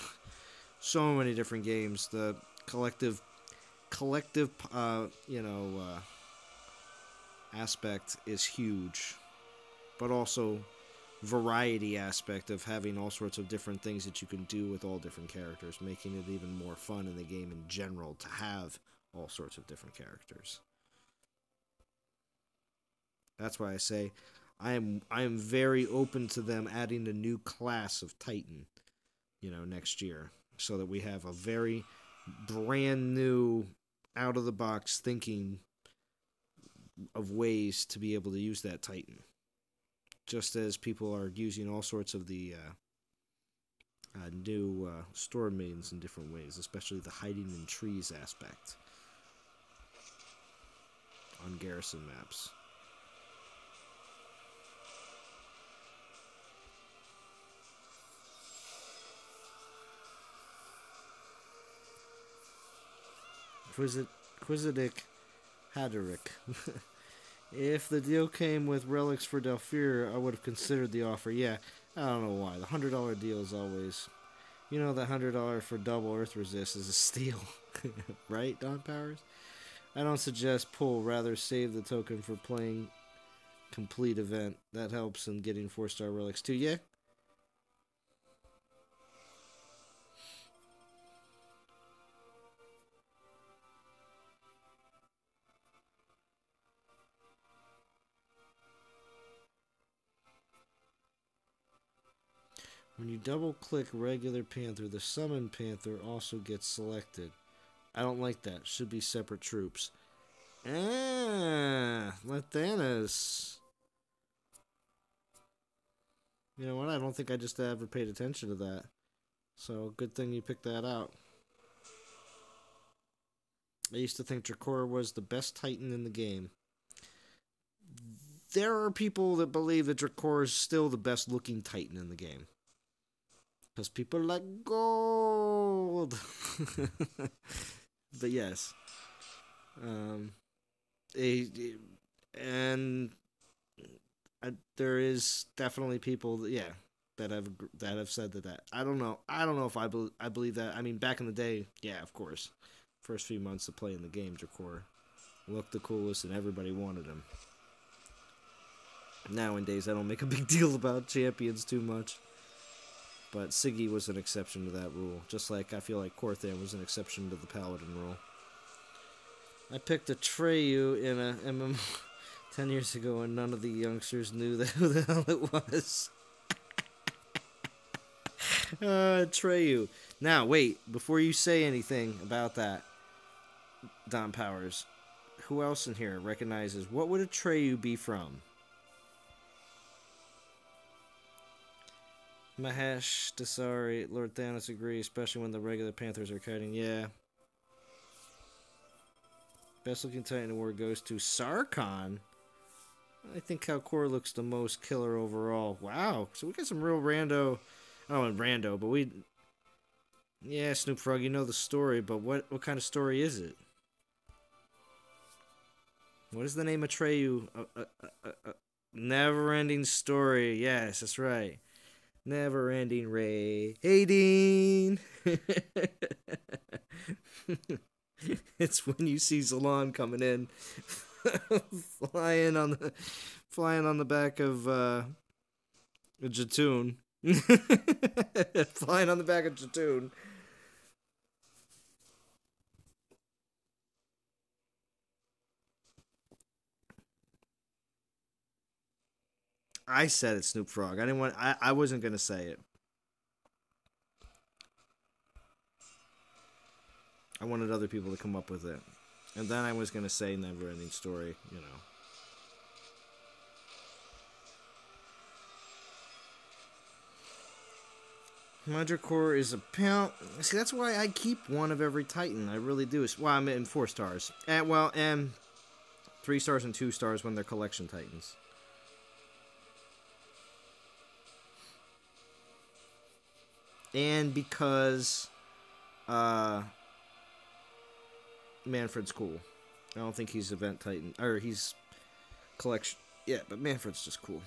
so many different games. The collective collective, aspect is huge, but also variety aspect of having all sorts of different things that you can do with all different characters, making it even more fun in the game in general to have all sorts of different characters. That's why I say I am very open to them adding a new class of Titan, next year, so that we have a very brand new, out of the box thinking of ways to be able to use that Titan. Just as people are using all sorts of the new storm maidens in different ways, especially the hiding in trees aspect on garrison maps. Quizzitic Haderick. If the deal came with relics for Delphir, I would have considered the offer. Yeah, I don't know why. The $100 deal is always... the $100 for double Earth Resist is a steal. Right, Don Powers? I don't suggest pull. Rather save the token for playing complete event. That helps in getting 4-star relics too. Yeah? When you double-click regular Panther, the Summon Panther also gets selected. I don't like that. Should be separate troops. Lathanas. You know what? I don't think I just ever paid attention to that. So, good thing you picked that out. I used to think Dracora was the best Titan in the game. There are people that believe that Dracora is still the best-looking Titan in the game. Because people like gold. But yes. There is definitely people that have said that. I don't know if I believe that. I mean, back in the day, yeah, of course. First few months of playing the game, Dracora looked the coolest and everybody wanted him. Nowadays, I don't make a big deal about champions too much. But Siggy was an exception to that rule, just like I feel like Korthan was an exception to the Paladin rule. I picked Atreyu in a MMO 10 years ago, and none of the youngsters knew who the hell it was. Atreyu. Now, wait, before you say anything about that, Don Powers, who else in here recognizes what would Atreyu be from? Mahesh Dasari, Lord Thanos agree, especially when the regular Panthers are kiting. Yeah. Best looking Titan award goes to Sarkhan. I think Kalkor looks the most killer overall. Wow. So we got some real rando. I don't know rando, but we... Yeah, Snoop Frog, you know the story, but what kind of story is it? What is the name of Atreyu? Never-ending story. Yes, that's right. Never-ending Ray. Hey, Dean! It's when you see Zalon coming in, flying on the back of a Jatoon. Flying on the back of Jatoon. I said it, Snoop Frog. I wasn't gonna say it. I wanted other people to come up with it. And then I was gonna say Never Ending Story, you know. Madricore is a pound. See, that's why I keep one of every Titan. I really do. Well, I'm in 4 stars. And 3 stars and 2 stars when they're collection Titans. And because Manfred's cool. I don't think he's Event Titan. Or he's collection. Yeah, but Manfred's just cool.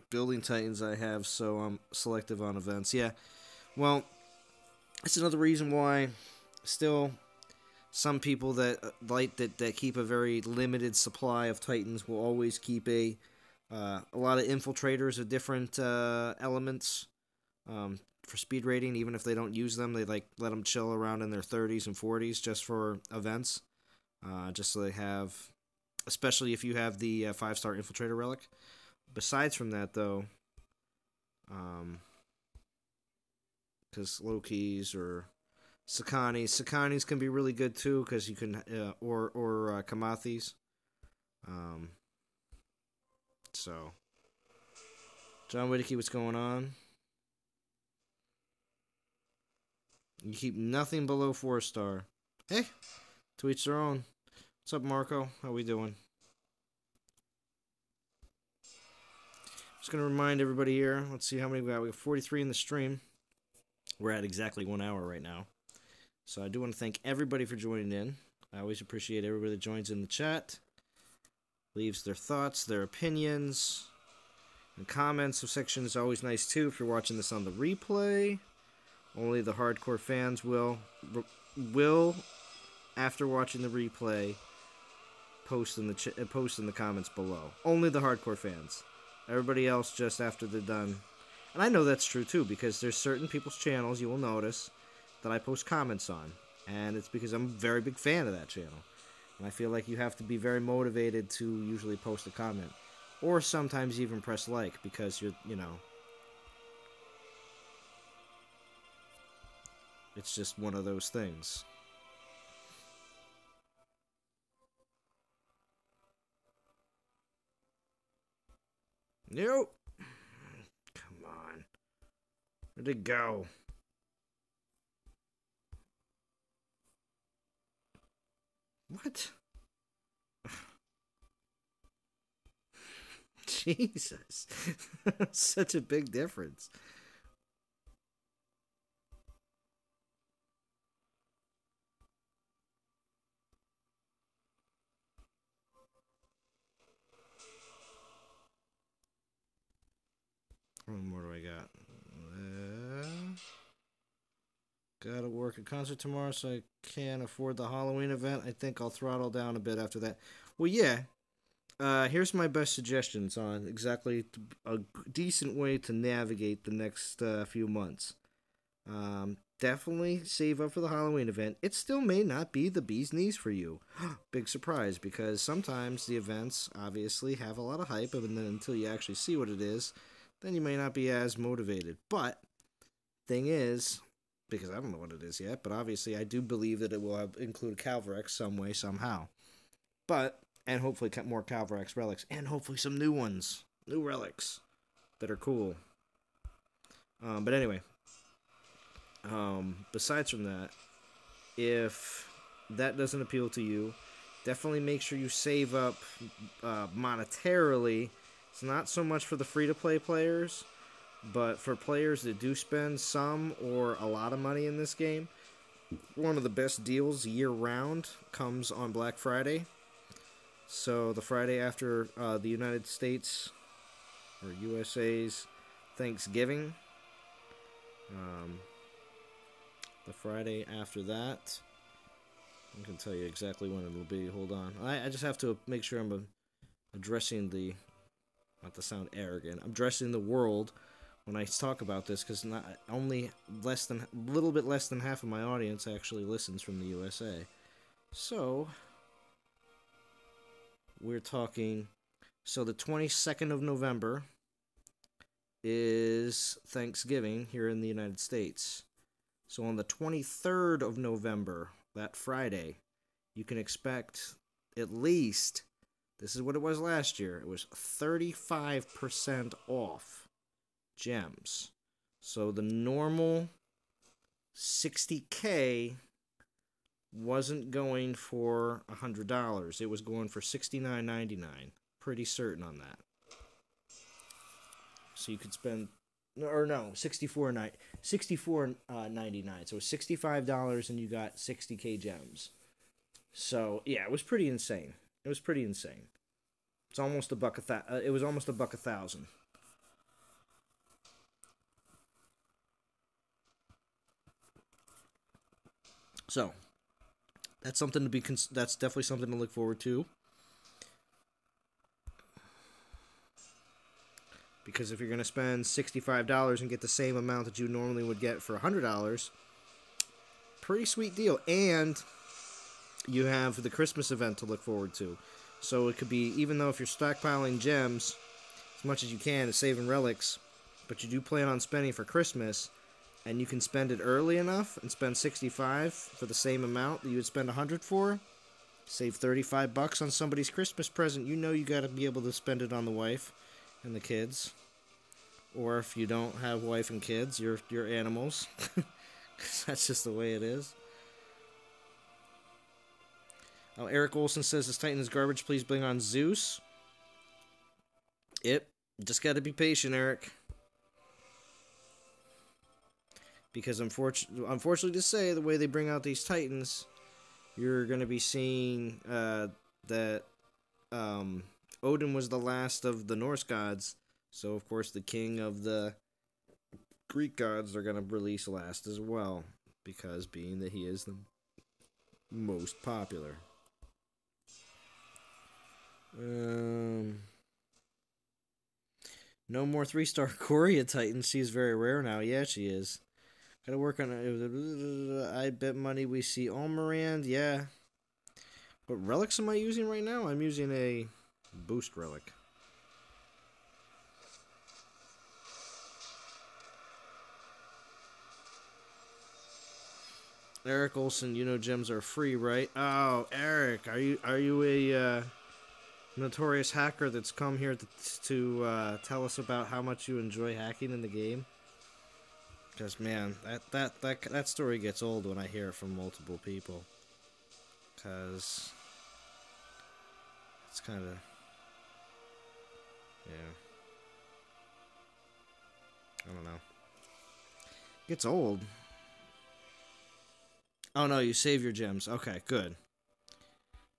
Building Titans I have, so I'm selective on events. Yeah, well, It's another reason why still some people that keep a very limited supply of Titans will always keep a lot of infiltrators of different elements for speed rating. Even if they don't use them, they like let them chill around in their 30s and 40s just for events, just so they have, especially if you have the 5-star infiltrator relic. Besides from that, though, because Loki's or Sakani's can be really good too, because you can or Kamathis. So, John Whittaky, what's going on? You keep nothing below 4-star. Hey, to each their own. What's up, Marco? How we doing? Just gonna remind everybody here. Let's see how many we got. We got 43 in the stream. We're at exactly 1 hour right now. So I do want to thank everybody for joining in. I always appreciate everybody that joins in the chat, leaves their thoughts, their opinions, and comments. The section is always nice too if you're watching this on the replay. Only the hardcore fans will after watching the replay post in the comments below. Only the hardcore fans. Everybody else just after they're done. And I know that's true too, because there's certain people's channels you will notice that I post comments on, and it's because I'm a very big fan of that channel. And I feel like you have to be very motivated to usually post a comment, or sometimes even press like, because you know, it's just one of those things. Nope. Come on. Where'd it go? What? Jesus. Such a big difference. How many more do I got? Gotta work a concert tomorrow, so I can't afford the Halloween event. I think I'll throttle down a bit after that. Well, yeah. Here's my best suggestions on exactly a decent way to navigate the next few months. Definitely save up for the Halloween event. It still may not be the bee's knees for you. Big surprise, because sometimes the events obviously have a lot of hype, and then until you actually see what it is, then you may not be as motivated. But, thing is, because I don't know what it is yet, but obviously I do believe that it will include Calvarex some way, somehow. But, and hopefully more Calvarex relics, and hopefully some new ones, new relics that are cool. But anyway, besides from that, if that doesn't appeal to you, definitely make sure you save up monetarily. It's not so much for the free-to-play players, but for players that do spend some or a lot of money in this game, one of the best deals year-round comes on Black Friday. So the Friday after the United States, or USA's Thanksgiving, the Friday after that, I can tell you exactly when it'll be. Hold on. I just have to make sure I'm addressing the, not to sound arrogant, I'm addressing the world when I talk about this, because only a little bit less than half of my audience actually listens from the USA. So, we're talking, so the 22nd of November is Thanksgiving here in the United States. So on the 23rd of November, that Friday, you can expect at least, this is what it was last year, it was 35% off gems. So the normal 60K wasn't going for $100. It was going for $69.99. Pretty certain on that. So you could spend, or no, $64.99. So it was $65 and you got 60K gems. So yeah, it was pretty insane. It was pretty insane. It's almost it was almost $1,000. So that's something to be. That's definitely something to look forward to. Because if you're going to spend $65 and get the same amount that you normally would get for $100, pretty sweet deal. And you have the Christmas event to look forward to. So it could be, even though if you're stockpiling gems as much as you can and saving relics, but you do plan on spending for Christmas, and you can spend it early enough and spend 65 for the same amount that you would spend 100 for, save 35 bucks on somebody's Christmas present. You know you got to be able to spend it on the wife and the kids. Or if you don't have wife and kids, your animals. That's just the way it is. Oh, Eric Olson says, this Titan is garbage. Please bring on Zeus. Yep. Just got to be patient, Eric. Because unfortunately to say, the way they bring out these Titans, you're going to be seeing that Odin was the last of the Norse gods. So, of course, the king of the Greek gods are going to release last as well. Because being that he is the most popular. No more 3-star Korea Titans. She's very rare now. Yeah, she is. Gotta work on it. I bet money we see Almorand. Yeah. What relics am I using right now? I'm using a boost relic. Eric Olson, you know gems are free, right? Oh, Eric, are you a notorious hacker that's come here to tell us about how much you enjoy hacking in the game? Because man, that story gets old when I hear it from multiple people. Because it's kind of, yeah, I don't know. It gets old. Oh no, you save your gems. Okay, good.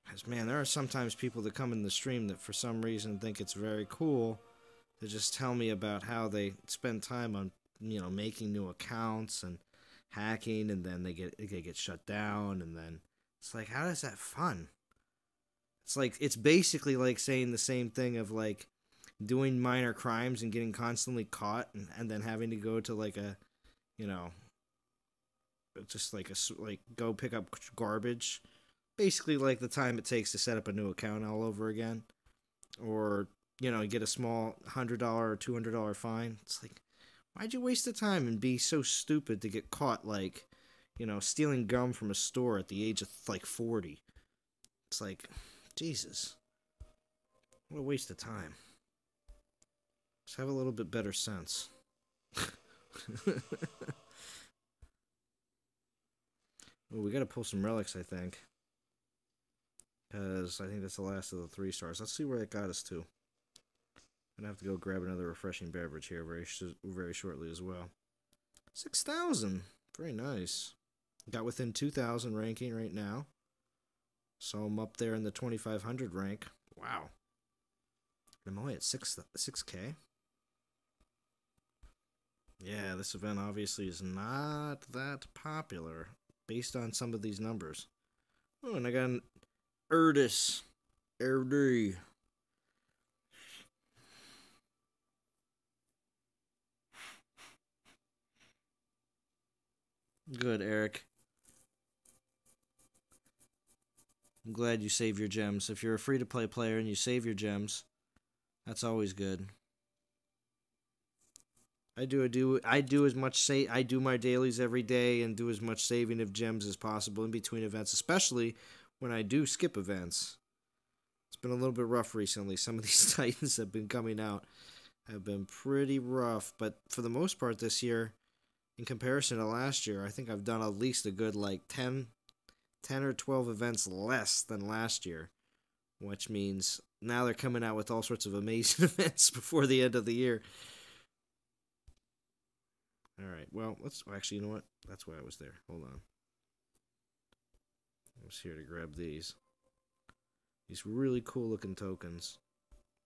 Because, man, there are sometimes people that come in the stream that for some reason think it's very cool to just tell me about how they spend time on, making new accounts and hacking, and then they get shut down, and then it's like, how is that fun? It's like, it's basically like saying the same thing of like doing minor crimes and getting constantly caught, and then having to go to like a, just like go pick up garbage. Basically like the time it takes to set up a new account all over again. Or, you get a small $100 or $200 fine. It's like, why'd you waste the time and be so stupid to get caught, like, stealing gum from a store at the age of, like, 40? It's like, Jesus. What a waste of time. Just have a little bit better sense. Well, we gotta pull some relics, I think. Because I think that's the last of the 3 stars. Let's see where it got us to. I'm gonna have to go grab another refreshing beverage here very shortly as well. 6,000. Very nice. Got within 2,000 ranking right now. So I'm up there in the 2,500 rank. Wow. I'm only at 6K. Yeah, this event obviously is not that popular based on some of these numbers. Oh, and I got an Erdis. Erdi. Good, Eric. I'm glad you save your gems. If you're a free-to-play player and you save your gems, that's always good. I do my dailies every day and do as much saving of gems as possible in between events, especially when I do skip events. It's been a little bit rough recently. Some of these Titans have been coming out have been pretty rough, but for the most part this year, in comparison to last year, I think I've done at least a good like 10 or 12 events less than last year, which means now they're coming out with all sorts of amazing events before the end of the year. Alright, well, actually, you know what? That's why I was there. Hold on. I was here to grab these. These really cool looking tokens.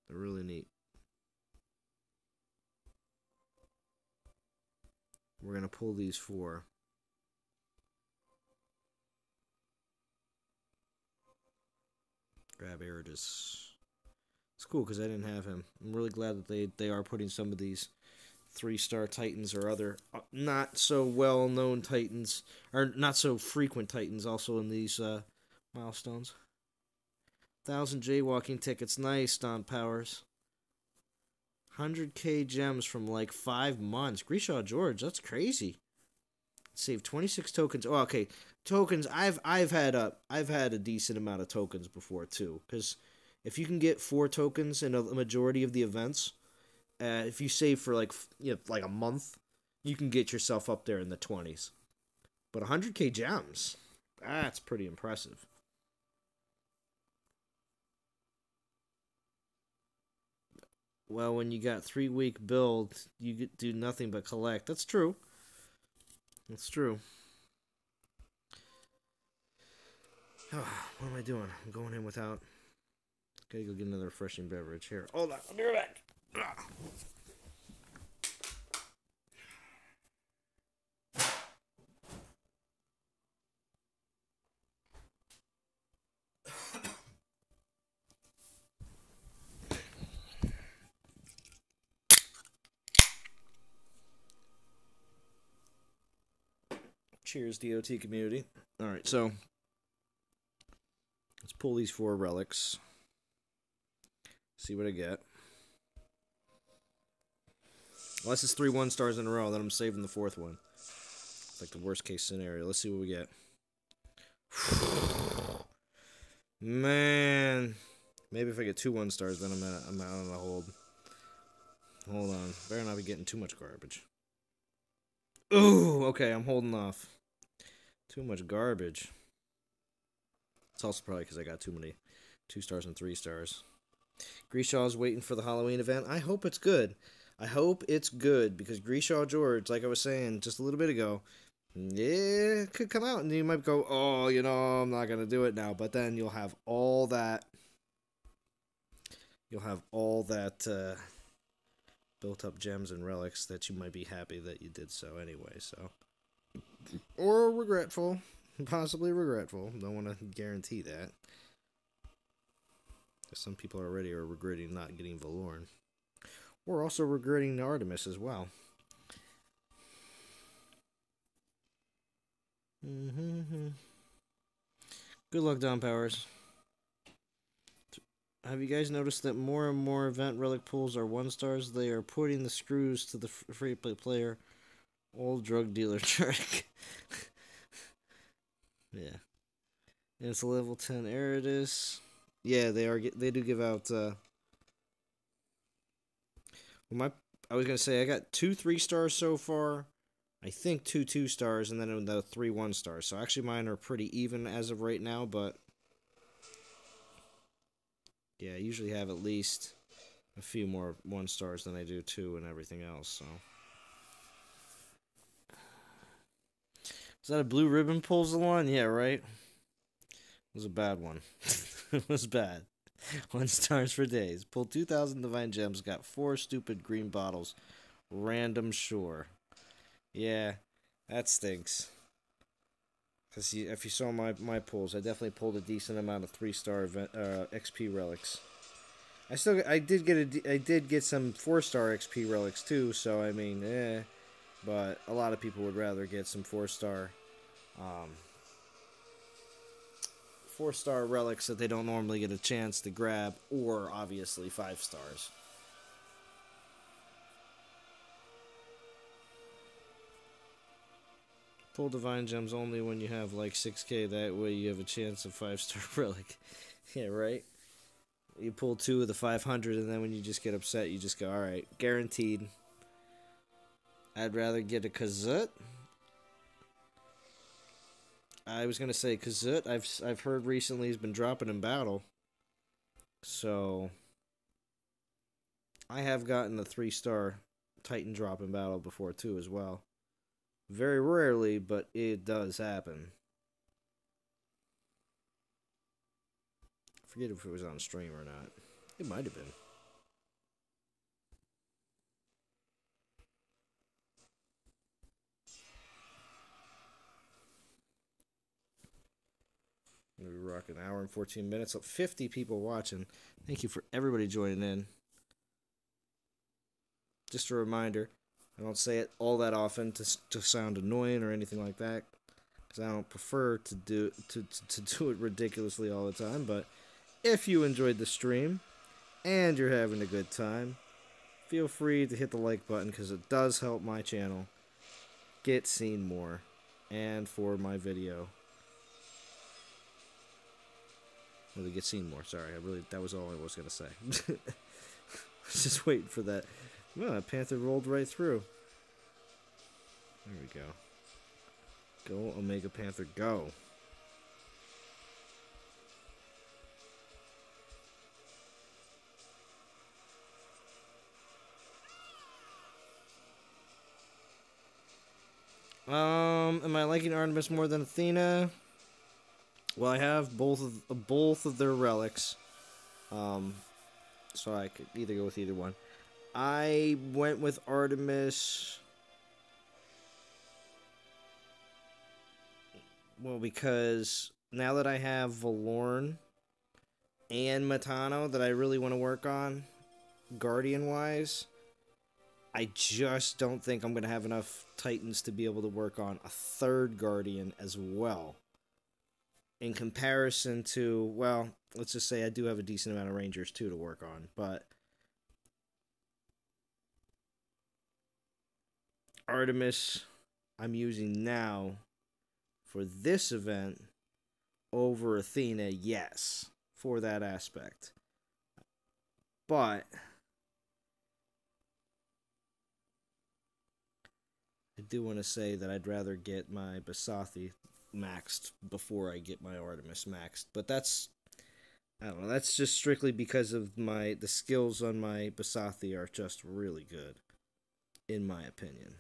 They're really neat. We're going to pull these 4. Grab Eridus. It's cool because I didn't have him. I'm really glad that they are putting some of these 3-star Titans or other not so well known Titans, or not so frequent Titans, also in these milestones. 1,000 jaywalking tickets. Nice, Don Powers. 100k gems from like 5 months. Grishaw George, that's crazy. Save 26 tokens. Oh, okay. Tokens. I've had a decent amount of tokens before too. Because if you can get 4 tokens in a majority of the events, if you save for like a month, you can get yourself up there in the 20s. But 100k gems, that's pretty impressive. Well, when you got 3-week build, you do nothing but collect. That's true. That's true. Oh, what am I doing? I'm going in without. Gotta go get another refreshing beverage. Here. Hold on. I'll be right back. Cheers, DOT community. Alright, so let's pull these 4 relics. See what I get. Unless it's 3 1-stars in a row, then I'm saving the 4th one. It's like the worst case scenario. Let's see what we get. Man. Maybe if I get 2 1-stars, then I'm out on the hold. Hold on. Better not be getting too much garbage. Ooh, okay, I'm holding off. Too much garbage. It's also probably because I got too many 2 stars and 3 stars. Grishaw's waiting for the Halloween event. I hope it's good. I hope it's good because Grishaw George, like I was saying just a little bit ago, yeah, it could come out and you might go, oh, you know, I'm not going to do it now. But then you'll have all that. You'll have all that built up gems and relics that you might be happy that you did so anyway. So, or regretful, possibly regretful. Don't want to guarantee that. Some people already are regretting not getting Valorn. Or also regretting Artemis as well. Good luck, Don Powers. Have you guys noticed that more and more event relic pools are 1-stars? They are putting the screws to the free-to-play player. Old drug dealer trick. Yeah. And it's a level 10 Eridus. Yeah, they do give out I was gonna say I got 2 3-stars so far. I think 2 2-stars and then the 3 1-stars. So actually mine are pretty even as of right now, but yeah, I usually have at least a few more 1-stars than I do 2 and everything else, so. Is that a blue ribbon pulls the one? Yeah, right? It was a bad one. It was bad. 1 stars for days. Pulled 2,000 divine gems. Got 4 stupid green bottles. Random shore. Yeah, that stinks. Cause if you saw my pulls, I definitely pulled a decent amount of 3-star XP relics. I did get some 4-star XP relics too. So I mean, but a lot of people would rather get some 4-star. 4-star relics that they don't normally get a chance to grab, or obviously 5 stars. Pull divine gems only when you have like 6k, that way you have a chance of 5-star relic. Yeah, right? You pull 2 of the 500 and then when you just get upset, you just go, alright, guaranteed. I'd rather get a Kazut. I was gonna say Kazut. I've heard recently he's been dropping in battle, so I have gotten a 3-star Titan drop in battle before too as well. Very rarely, but it does happen. I forget if it was on stream or not. It might have been. We rock Fucking hour and 14 minutes. 50 people watching. Thank you for everybody joining in. Just a reminder, I don't say it all that often to sound annoying or anything like that, because I don't prefer to do it ridiculously all the time. But if you enjoyed the stream and you're having a good time, feel free to hit the like button, because it does help my channel get seen more, and for my video. Really get seen more. Sorry, that was all I was gonna say. Just waiting for that. Well, that panther rolled right through. There we go. Go, Omega Panther, go. Am I liking Artemis more than Athena? Well, I have both of their relics. So I could either go with either one. I went with Artemis. Well, because now that I have Valorn and Matano that I really want to work on, Guardian-wise, I just don't think I'm going to have enough Titans to be able to work on a third Guardian as well. In comparison to, well, let's just say I do have a decent amount of Rangers too to work on, but Artemis I'm using now for this event over Athena, yes, for that aspect. But I do want to say that I'd rather get my Basathi maxed before I get my Artemis maxed. But that's, I don't know, that's just strictly because of the skills on my Basathi are just really good, in my opinion.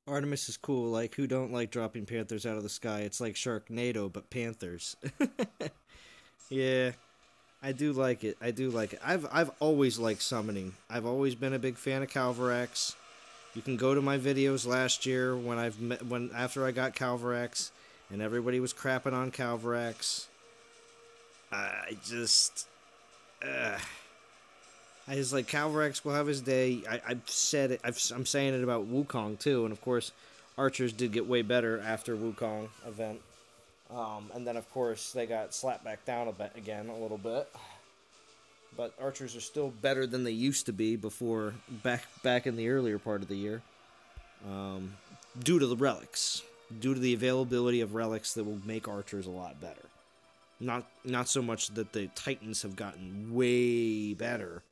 Artemis is cool. Like, who don't like dropping panthers out of the sky? It's like Sharknado, but panthers. Yeah, I do like it. I do like it. I've always liked summoning. I've always been a big fan of Calvarax. You can go to my videos last year after I got Calvarax, and everybody was crapping on Calvarax. I just like, Calvarax will have his day. I've said it. I'm saying it about Wukong too, and of course, Archers did get way better after Wukong event. And then of course they got slapped back down a little bit. But Archers are still better than they used to be before, back in the earlier part of the year. Due to the relics, due to the availability of relics that will make Archers a lot better. Not so much that the Titans have gotten way better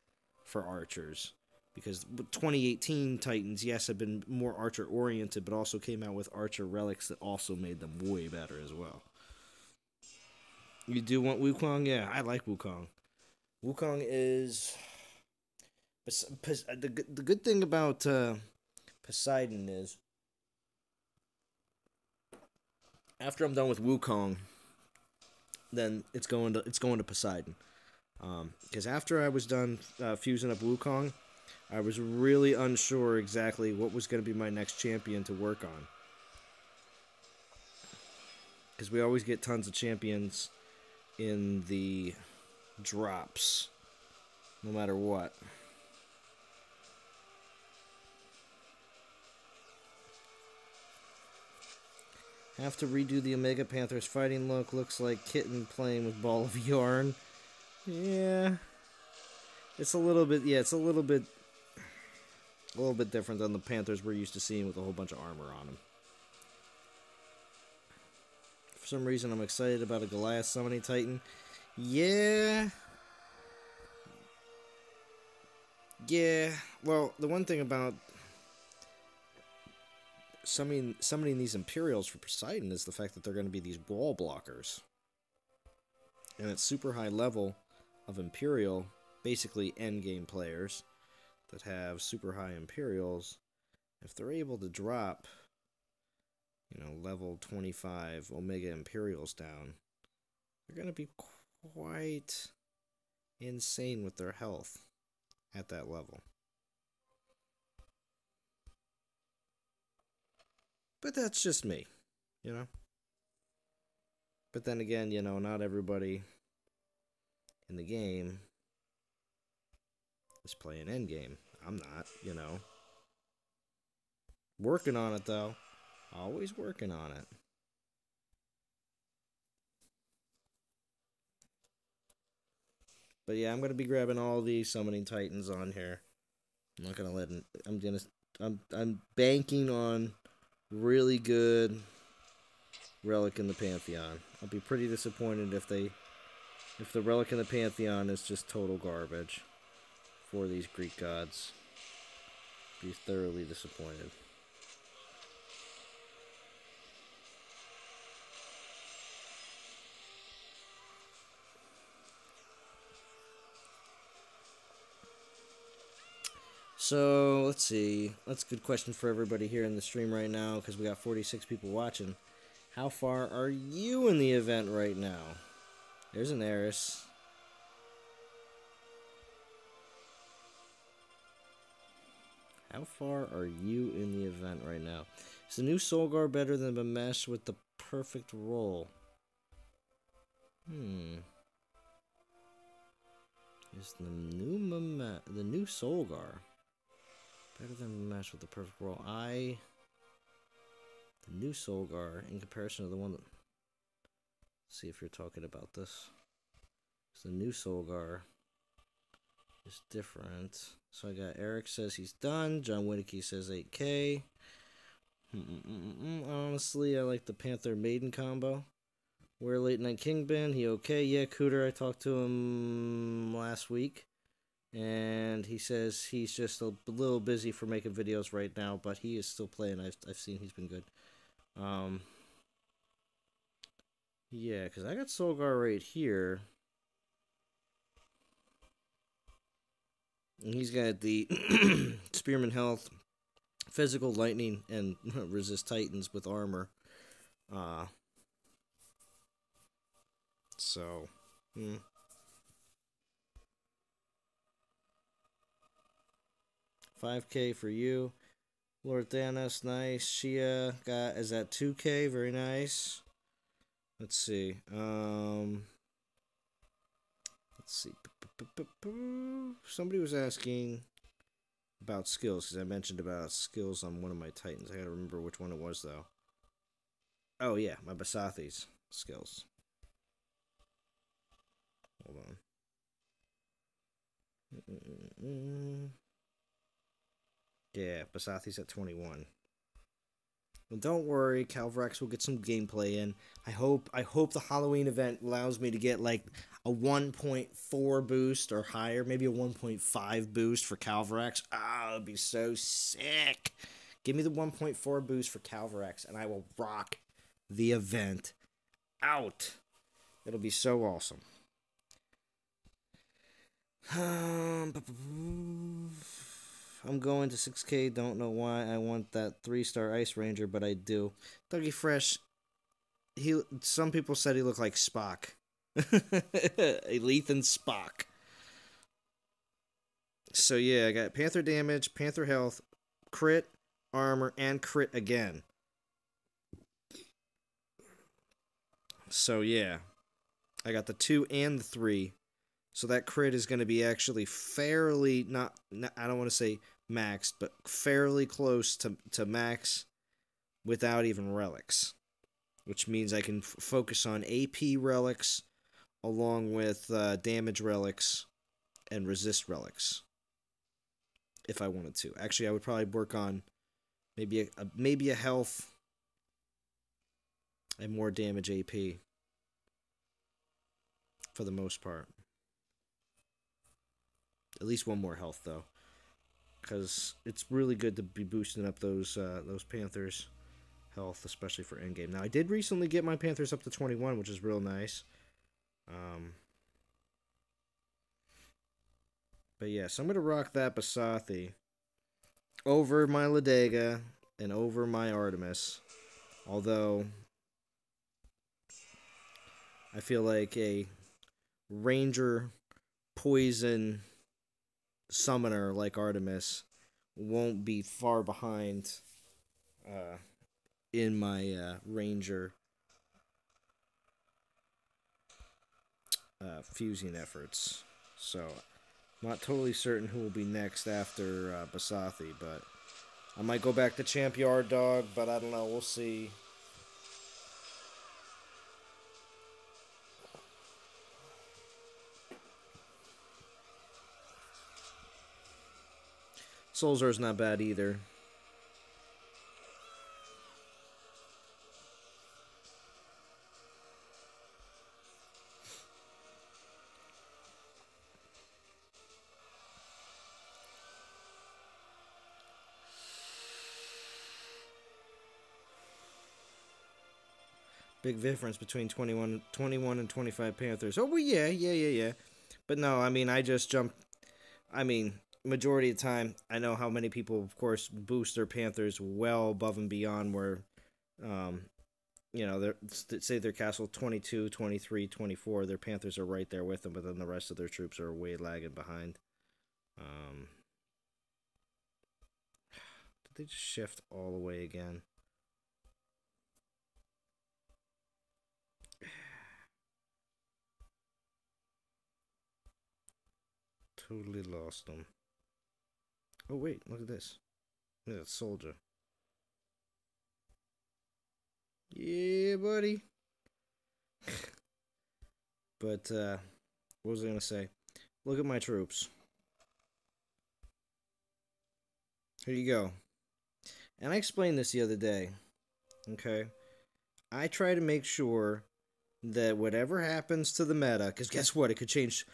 for Archers, because 2018 Titans, yes, have been more Archer oriented, but also came out with Archer relics that also made them way better as well. You do want Wukong? Yeah, I like Wukong. Wukong is the good thing about Poseidon is, after I'm done with Wukong, then it's going to Poseidon. Because after I was done fusing up Wukong, I was really unsure exactly what was going to be my next champion to work on. Because we always get tons of champions in the drops, no matter what. Have to redo the Omega Panther's fighting look. Looks like Kitten playing with Ball of Yarn. Yeah, it's a little bit. Yeah, it's a little bit different than the Panthers we're used to seeing with a whole bunch of armor on them. For some reason, I'm excited about a Goliath summoning Titan. Yeah. Well, the one thing about summoning these Imperials for Poseidon is the fact that they're going to be these wall blockers, and at super high level of Imperial, basically endgame players that have super high Imperials, if they're able to drop, level 25 Omega Imperials down, they're going to be quite insane with their health at that level. But that's just me, you know? But then again, you know, not everybody in the game is playing endgame. I'm not, you know. Working on it, though. Always working on it. But yeah, I'm gonna be grabbing all these summoning titans on here. I'm not gonna let. I'm banking on really good Relic in the Pantheon. I'll be pretty disappointed if the Relic in the Pantheon is just total garbage for these Greek gods. Be thoroughly disappointed. So, let's see. That's a good question for everybody here in the stream right now, because we got 46 people watching. How far are you in the event right now? There's an Eris. How far are you in the event right now? Is the new Solgar better than Bamesh with the perfect roll? Is the new Solgar better than Bamesh with the perfect roll? The new Solgar in comparison to the one that... Let's see if you're talking about this. So the new Solgar is different. So I got Eric says he's done. John Winicky says 8K. Honestly, I like the Panther Maiden combo. Where Late Night King been? He okay? Yeah, Cooter, I talked to him last week. And he says he's just a little busy for making videos right now, but he is still playing. I've seen he's been good. Yeah, because I got Solgar right here. And he's got the Spearman Health, Physical Lightning, and Resist Titans with armor. So, 5K for you. Lord Thanos, nice. Shia is at 2K, very nice. Let's see. Let's see. Somebody was asking about skills, because I mentioned about skills on one of my Titans. I gotta remember which one it was, though. Oh, yeah, my Basathi's skills. Hold on. Yeah, Basathi's at 21. Well, don't worry, Calvrex will get some gameplay in. I hope the Halloween event allows me to get like a 1.4 boost or higher, maybe a 1.5 boost for Calvrex. Ah, it'd be so sick. Give me the 1.4 boost for Calvrex, and I will rock the event out. It'll be so awesome. I'm going to 6K. Don't know why I want that 3-star Ice Ranger, but I do. Dougie Fresh. Some people said he looked like Spock. A Lethan Spock. So yeah, I got Panther damage, Panther health, crit, armor, and crit again. So yeah, I got the 2 and the 3. So that crit is going to be actually fairly, not I don't want to say maxed, but fairly close to max without even relics. Which means I can focus on AP relics along with damage relics and resist relics. If I wanted to. Actually, I would probably work on maybe a health and more damage AP for the most part. At least one more health, though. Because it's really good to be boosting up those Panthers' health, especially for endgame. Now, I did recently get my Panthers up to 21, which is real nice. But yeah, so I'm going to rock that Basathi over my Ladega and over my Artemis. Although, I feel like a ranger poison summoner like Artemis won't be far behind in my ranger fusing efforts. So, I'm not totally certain who will be next after Basathi, but I might go back to Champ Yard Dog, but I don't know. We'll see. Soulzar's not bad either. Big difference between 21 and 25 Panthers. Oh, well, yeah. But no, I mean, I just jumped. I mean, majority of the time, I know how many people, of course, boost their Panthers well above and beyond where, you know, say their castle 22, 23, 24, their Panthers are right there with them, but then the rest of their troops are way lagging behind. Did they just shift all the way again? Totally lost them. Oh, wait, look at this. Look at that soldier. Yeah, buddy. But, what was I going to say? Look at my troops. Here you go. And I explained this the other day. Okay? I try to make sure that whatever happens to the meta, because guess what? It could change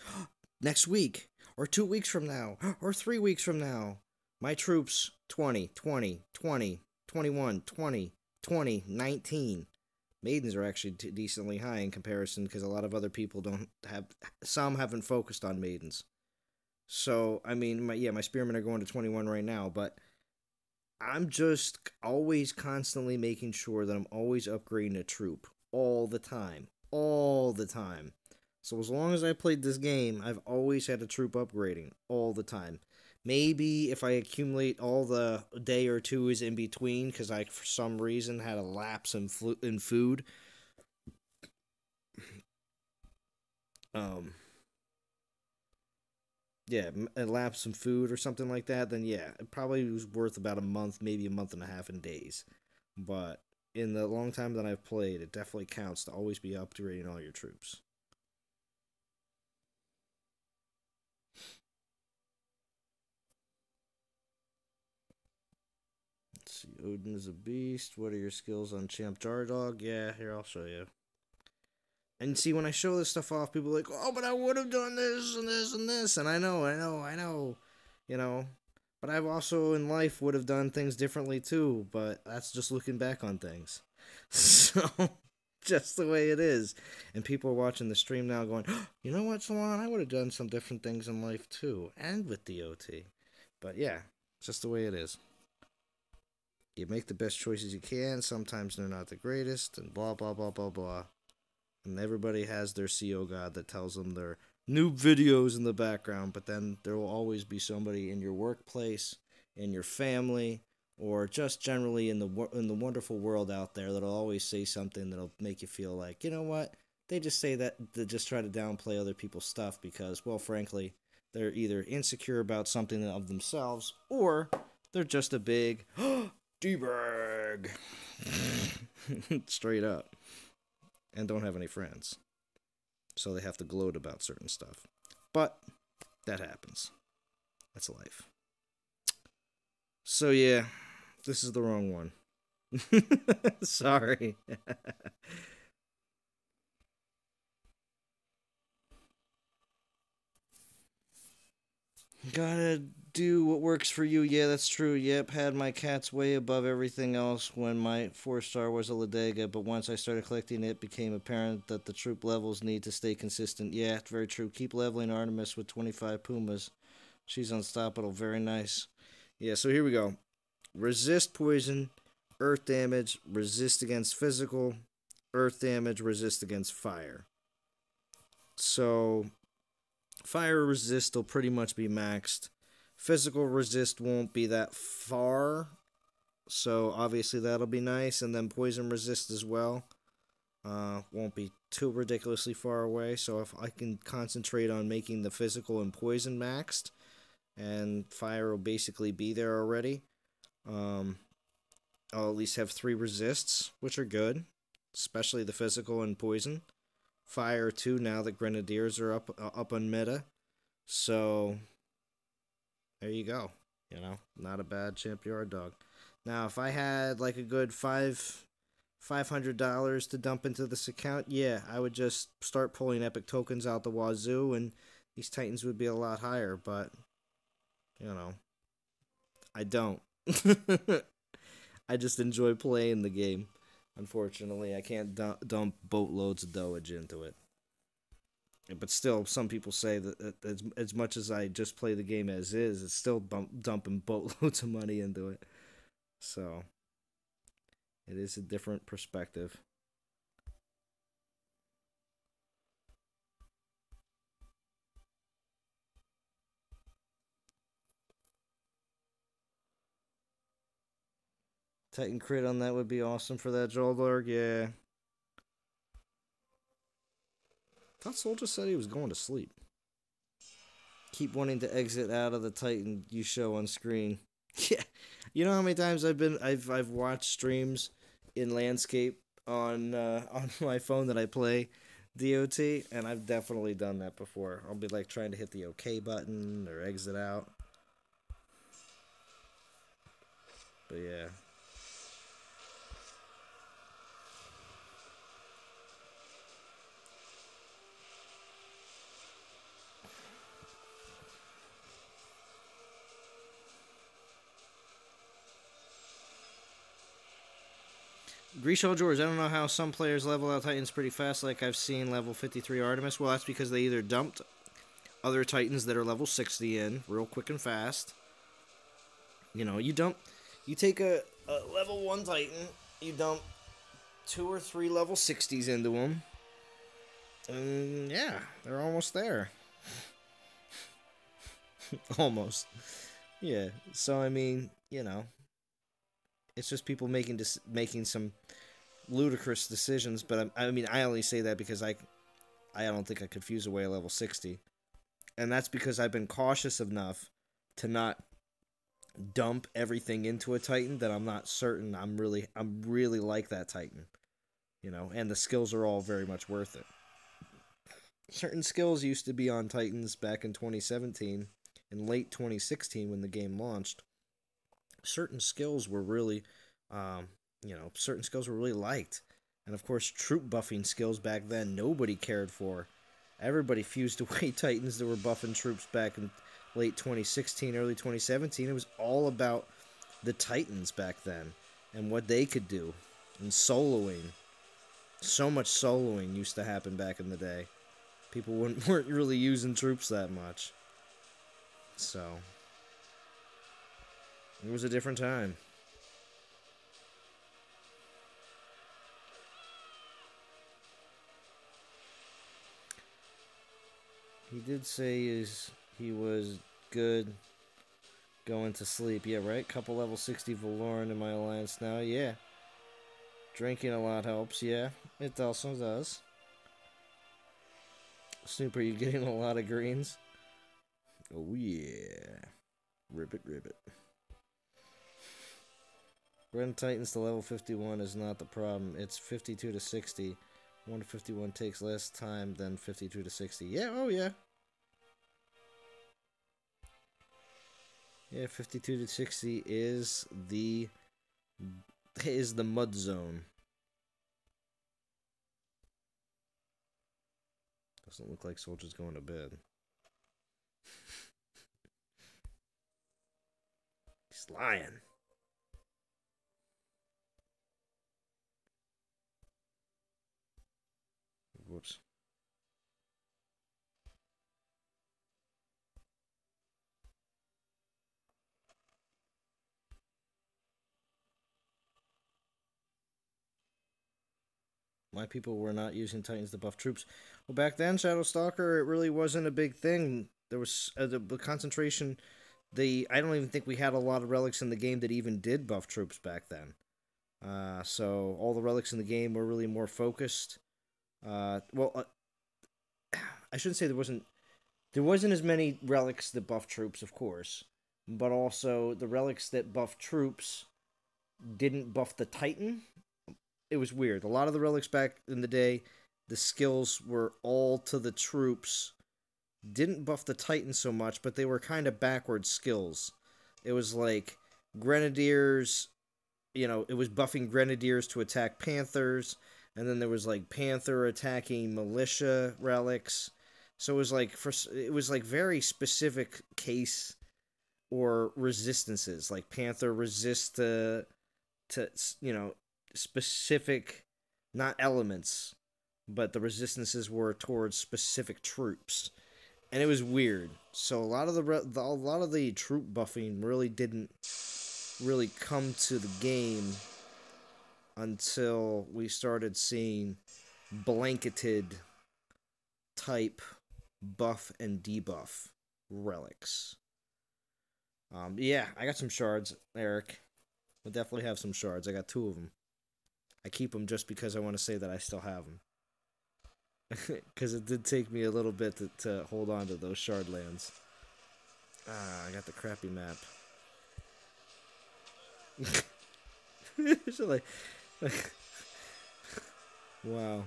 next week, or 2 weeks from now, or 3 weeks from now. My troops, 20, 20, 20, 21, 20, 20, 19. Maidens are actually decently high in comparison because a lot of other people don't have, some haven't focused on maidens. So, I mean, my spearmen are going to 21 right now, but I'm just always constantly making sure that I'm always upgrading a troop all the time. All the time. So as long as I played this game, I've always had a troop upgrading all the time. Maybe if I accumulate all the day or two is in between, because I, for some reason, had a lapse in food. Yeah, a lapse in food or something like that, then yeah, it probably was worth about a month, maybe a month and a half in days. But in the long time that I've played, it definitely counts to always be upgrading all your troops. Let's see, Odin is a beast. What are your skills on Champ Jardog? Yeah, here, I'll show you. And see, when I show this stuff off, people are like, oh, but I would have done this and this and this. And I know. You know, but I've also in life would have done things differently too. But that's just looking back on things. So, just the way it is. And people are watching the stream now going, oh, you know what, Salon? I would have done some different things in life too. And with DOT. But yeah, just the way it is. You make the best choices you can. Sometimes they're not the greatest. And blah, blah, blah, blah, blah. And everybody has their CO god that tells them their noob videos in the background, but then there will always be somebody in your workplace, in your family, or just generally in the wonderful world out there that'll always say something that'll make you feel like, you know what? They just say that to just try to downplay other people's stuff because, well, frankly, they're either insecure about something of themselves or they're just a big D-bag. Straight up. And don't have any friends. So they have to gloat about certain stuff. But that happens. That's life. So yeah, this is the wrong one. Sorry. Gotta do what works for you. Yeah, that's true. Yep, had my cats way above everything else when my 4-star was a Ladega, but once I started collecting it became apparent that the troop levels need to stay consistent. Yeah, very true. Keep leveling Artemis with 25 Pumas. She's unstoppable. Very nice. Yeah, so here we go. Resist poison, earth damage, resist against physical, earth damage, resist against fire. So fire resist will pretty much be maxed. Physical resist won't be that far, so obviously that'll be nice. And then poison resist as well. Won't be too ridiculously far away. So if I can concentrate on making the physical and poison maxed, and fire will basically be there already. I'll at least have 3 resists, which are good, especially the physical and poison. Fire too, now that Grenadiers are up on meta. So there you go. You know, not a bad champ yard dog. Now, if I had like a good $500 to dump into this account, yeah, I would just start pulling epic tokens out the wazoo, and these Titans would be a lot higher. But you know, I don't. I just enjoy playing the game. Unfortunately, I can't dump boatloads of doage into it. But still, some people say that as much as I just play the game as is, it's still dumping boatloads of money into it. So, it is a different perspective. Titan crit on that would be awesome for that Joldorg, yeah. Thought Soldier said he was going to sleep. Keep wanting to exit out of the Titan you show on screen. Yeah, you know how many times I've watched streams in landscape on my phone that I play DOT, and I've definitely done that before. I'll be like trying to hit the OK button or exit out. But yeah. Grisha George, I don't know how some players level out Titans pretty fast, like I've seen level 53 Artemis. Well, that's because they either dumped other Titans that are level 60 in real quick and fast. You know, you take a level 1 Titan, you dump 2 or 3 level 60s into them, and yeah, they're almost there. Almost. Yeah, so I mean, you know, it's just people making some ludicrous decisions, but I mean, I only say that because I don't think I could fuse away a level 60. And that's because I've been cautious enough to not dump everything into a Titan that I'm not certain I'm really like that Titan. You know, and the skills are all very much worth it. Certain skills used to be on Titans back in 2017 and late 2016 when the game launched. Certain skills were really certain skills were really liked. And of course, troop buffing skills back then, nobody cared for. Everybody fused away Titans that were buffing troops back in late 2016, early 2017. It was all about the Titans back then and what they could do. And soloing. So much soloing used to happen back in the day. People weren't really using troops that much. So, it was a different time. He did say he was good going to sleep. Yeah, right? Couple level 60 Valoran in my alliance now. Yeah. Drinking a lot helps. Yeah, it also does. Snoop, are you getting a lot of greens? Oh, yeah. Ribbit. Run Titans to level 51 is not the problem. It's 52 to 60. 1 to 51 takes less time than 52 to 60. Yeah, oh yeah. Yeah, 52 to 60 is the mud zone. Doesn't look like Soldier's going to bed. He's lying. Whoops. Why people were not using Titans to buff troops. Well, back then, Shadow Stalker, it really wasn't a big thing. There was the concentration. I don't even think we had a lot of relics in the game that even did buff troops back then. So all the relics in the game were really more focused. I shouldn't say there wasn't as many relics that buff troops, of course, but also the relics that buff troops didn't buff the Titan. It was weird. A lot of the relics back in the day, the skills were all to the troops. Didn't buff the Titan so much, but they were kind of backward skills. It was like Grenadiers, it was buffing Grenadiers to attack Panthers, and then there was like Panther attacking Militia relics. So it was like very specific case or resistances. Like Panther resists to specific, not elements, but the resistances were towards specific troops, and it was weird. So a lot of the troop buffing really didn't really come to the game until we started seeing blanketed type buff and debuff relics. Yeah, I got some shards, Eric. I'll definitely have some shards. I got 2 of them. I keep them just because I want to say that I still have them. Because it did take me a little bit to hold on to those shard lands. I got the crappy map. So wow.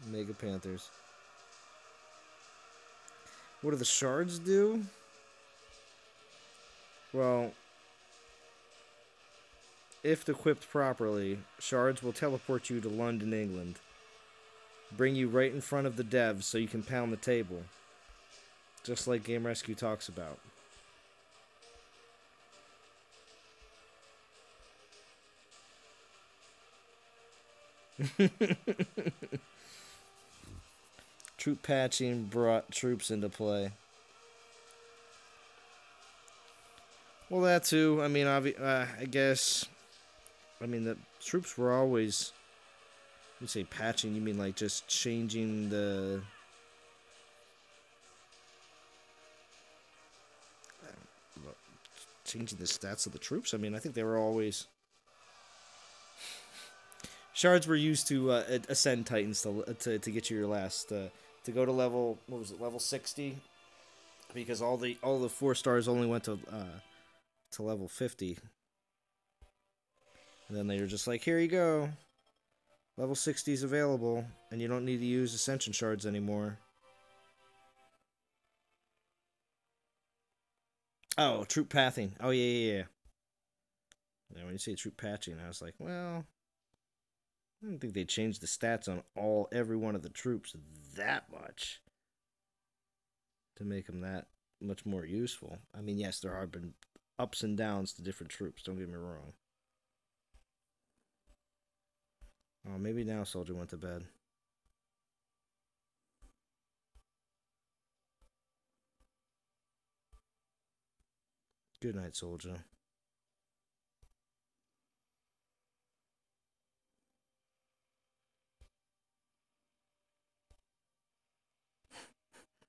Mega Panthers. What do the shards do? Well, if equipped properly, shards will teleport you to London, England. Bring you right in front of the devs so you can pound the table. Just like Game Rescue talks about. Troop patching brought troops into play. Well, that too. I mean, I guess. I mean, the troops were always. You say patching, you mean like just changing the. Changing the stats of the troops? I mean, I think they were always. Shards were used to ascend Titans to get you your last. To go to level. What was it? Level 60? Because all the 4 stars only went to level 50. And then they were just like, here you go. Level 60 is available, and you don't need to use Ascension Shards anymore. Oh, troop pathing. Oh, yeah. When you say troop patching, I was like, well, I don't think they changed the stats on every one of the troops that much to make them that much more useful. I mean, yes, there have been ups and downs to different troops, don't get me wrong. Oh, maybe now Soldier went to bed. Good night, Soldier.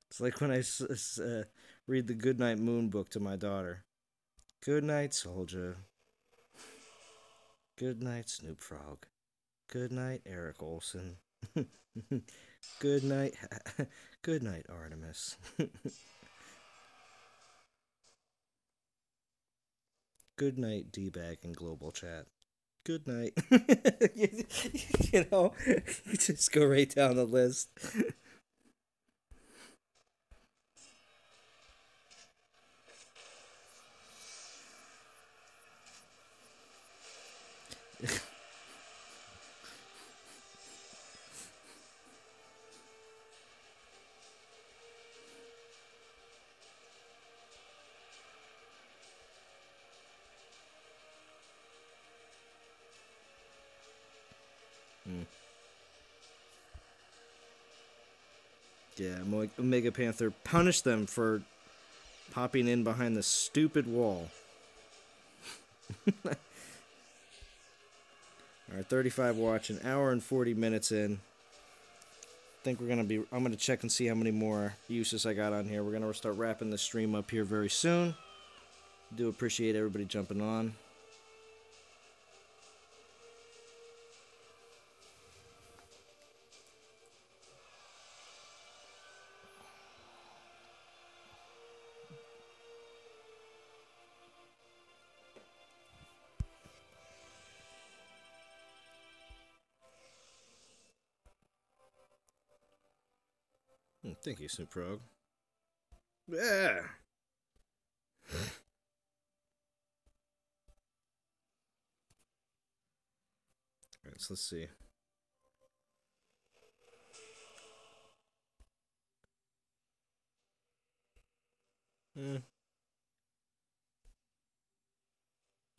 It's like when I read the Goodnight Moon book to my daughter. Good night, Soldier. Good night, Snoop Frog. Good night, Eric Olsen. Good night. Good night, Artemis. Good night, D-Bag in Global Chat. Good night. You just go right down the list. Yeah, Omega Panther punished them for popping in behind the stupid wall. Alright, 35 watch, an hour and 40 minutes in. Think we're gonna be. I'm gonna check and see how many more uses I got on here. We're gonna start wrapping the stream up here very soon. Do appreciate everybody jumping on. Thank you, Snoop Prog. Yeah. Alright, so let's see.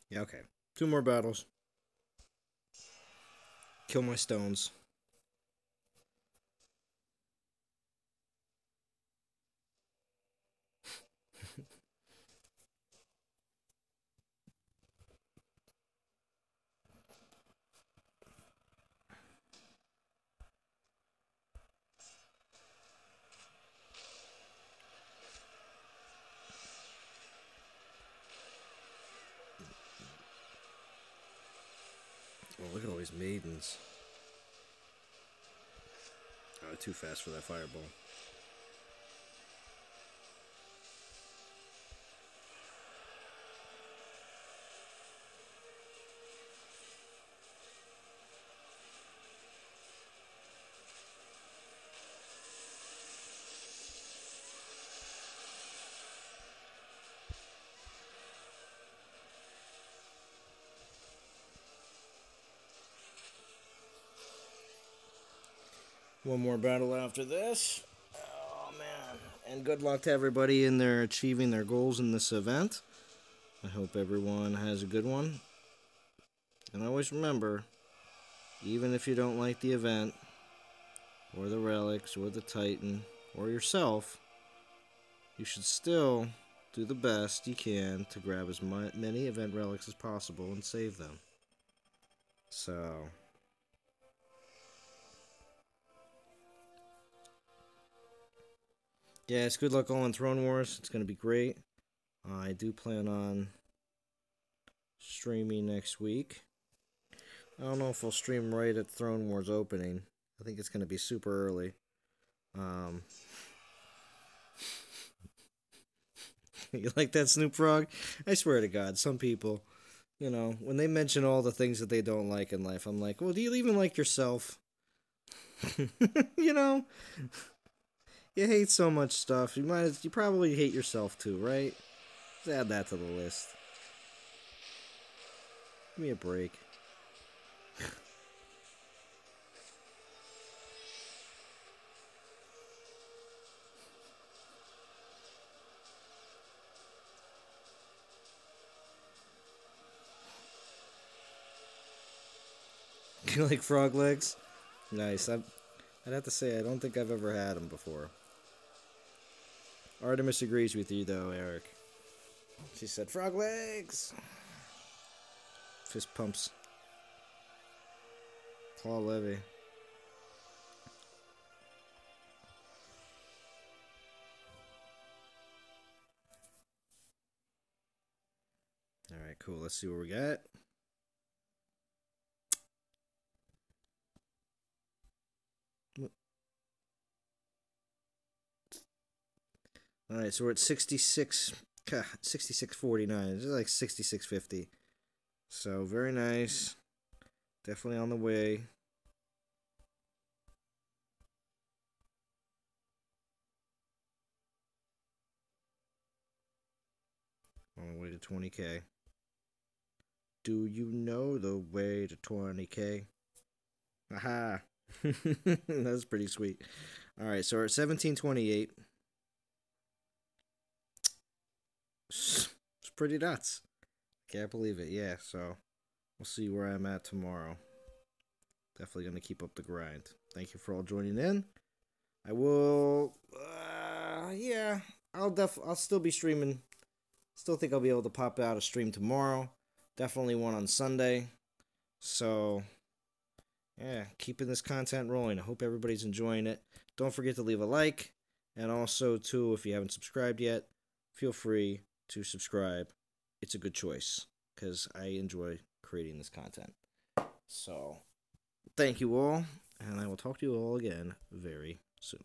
Yeah, okay. 2 more battles. Kill my stones. Oh, look at all these maidens. Oh, too fast for that fireball. One more battle after this. Oh, man. And good luck to everybody in their achieving their goals in this event. I hope everyone has a good one. And always remember, even if you don't like the event, or the relics, or the Titan, or yourself, you should still do the best you can to grab as many event relics as possible and save them. So... yeah, it's good luck all in Throne Wars. It's going to be great. I do plan on streaming next week. I don't know if I'll stream right at Throne Wars opening. I think it's going to be super early. You like that, Snoop Frog? I swear to God, some people, you know, when they mention all the things that they don't like in life, I'm like, well, do you even like yourself? You know? You hate so much stuff. You probably hate yourself too, right? Let's add that to the list. Give me a break. You like frog legs? Nice. I'd have to say I don't think I've ever had them before. Artemis agrees with you, though, Eric. She said, frog legs! Fist pumps. Paul Levy. Alright, cool. Let's see what we got. Alright, so we're at 66.49. This is like 66.50. So, very nice. Definitely on the way. On the way to 20K. Do you know the way to 20K? Aha! That's pretty sweet. Alright, so we're at 1728. It's pretty nuts. Can't believe it. Yeah, so we'll see where I'm at tomorrow. Definitely going to keep up the grind. Thank you for all joining in. I will, yeah, I'll still be streaming. Still think I'll be able to pop out a stream tomorrow. Definitely one on Sunday. So, yeah, keeping this content rolling. I hope everybody's enjoying it. Don't forget to leave a like. And also, too, if you haven't subscribed yet, feel free to subscribe. It's a good choice because I enjoy creating this content. So, thank you all, and I will talk to you all again very soon.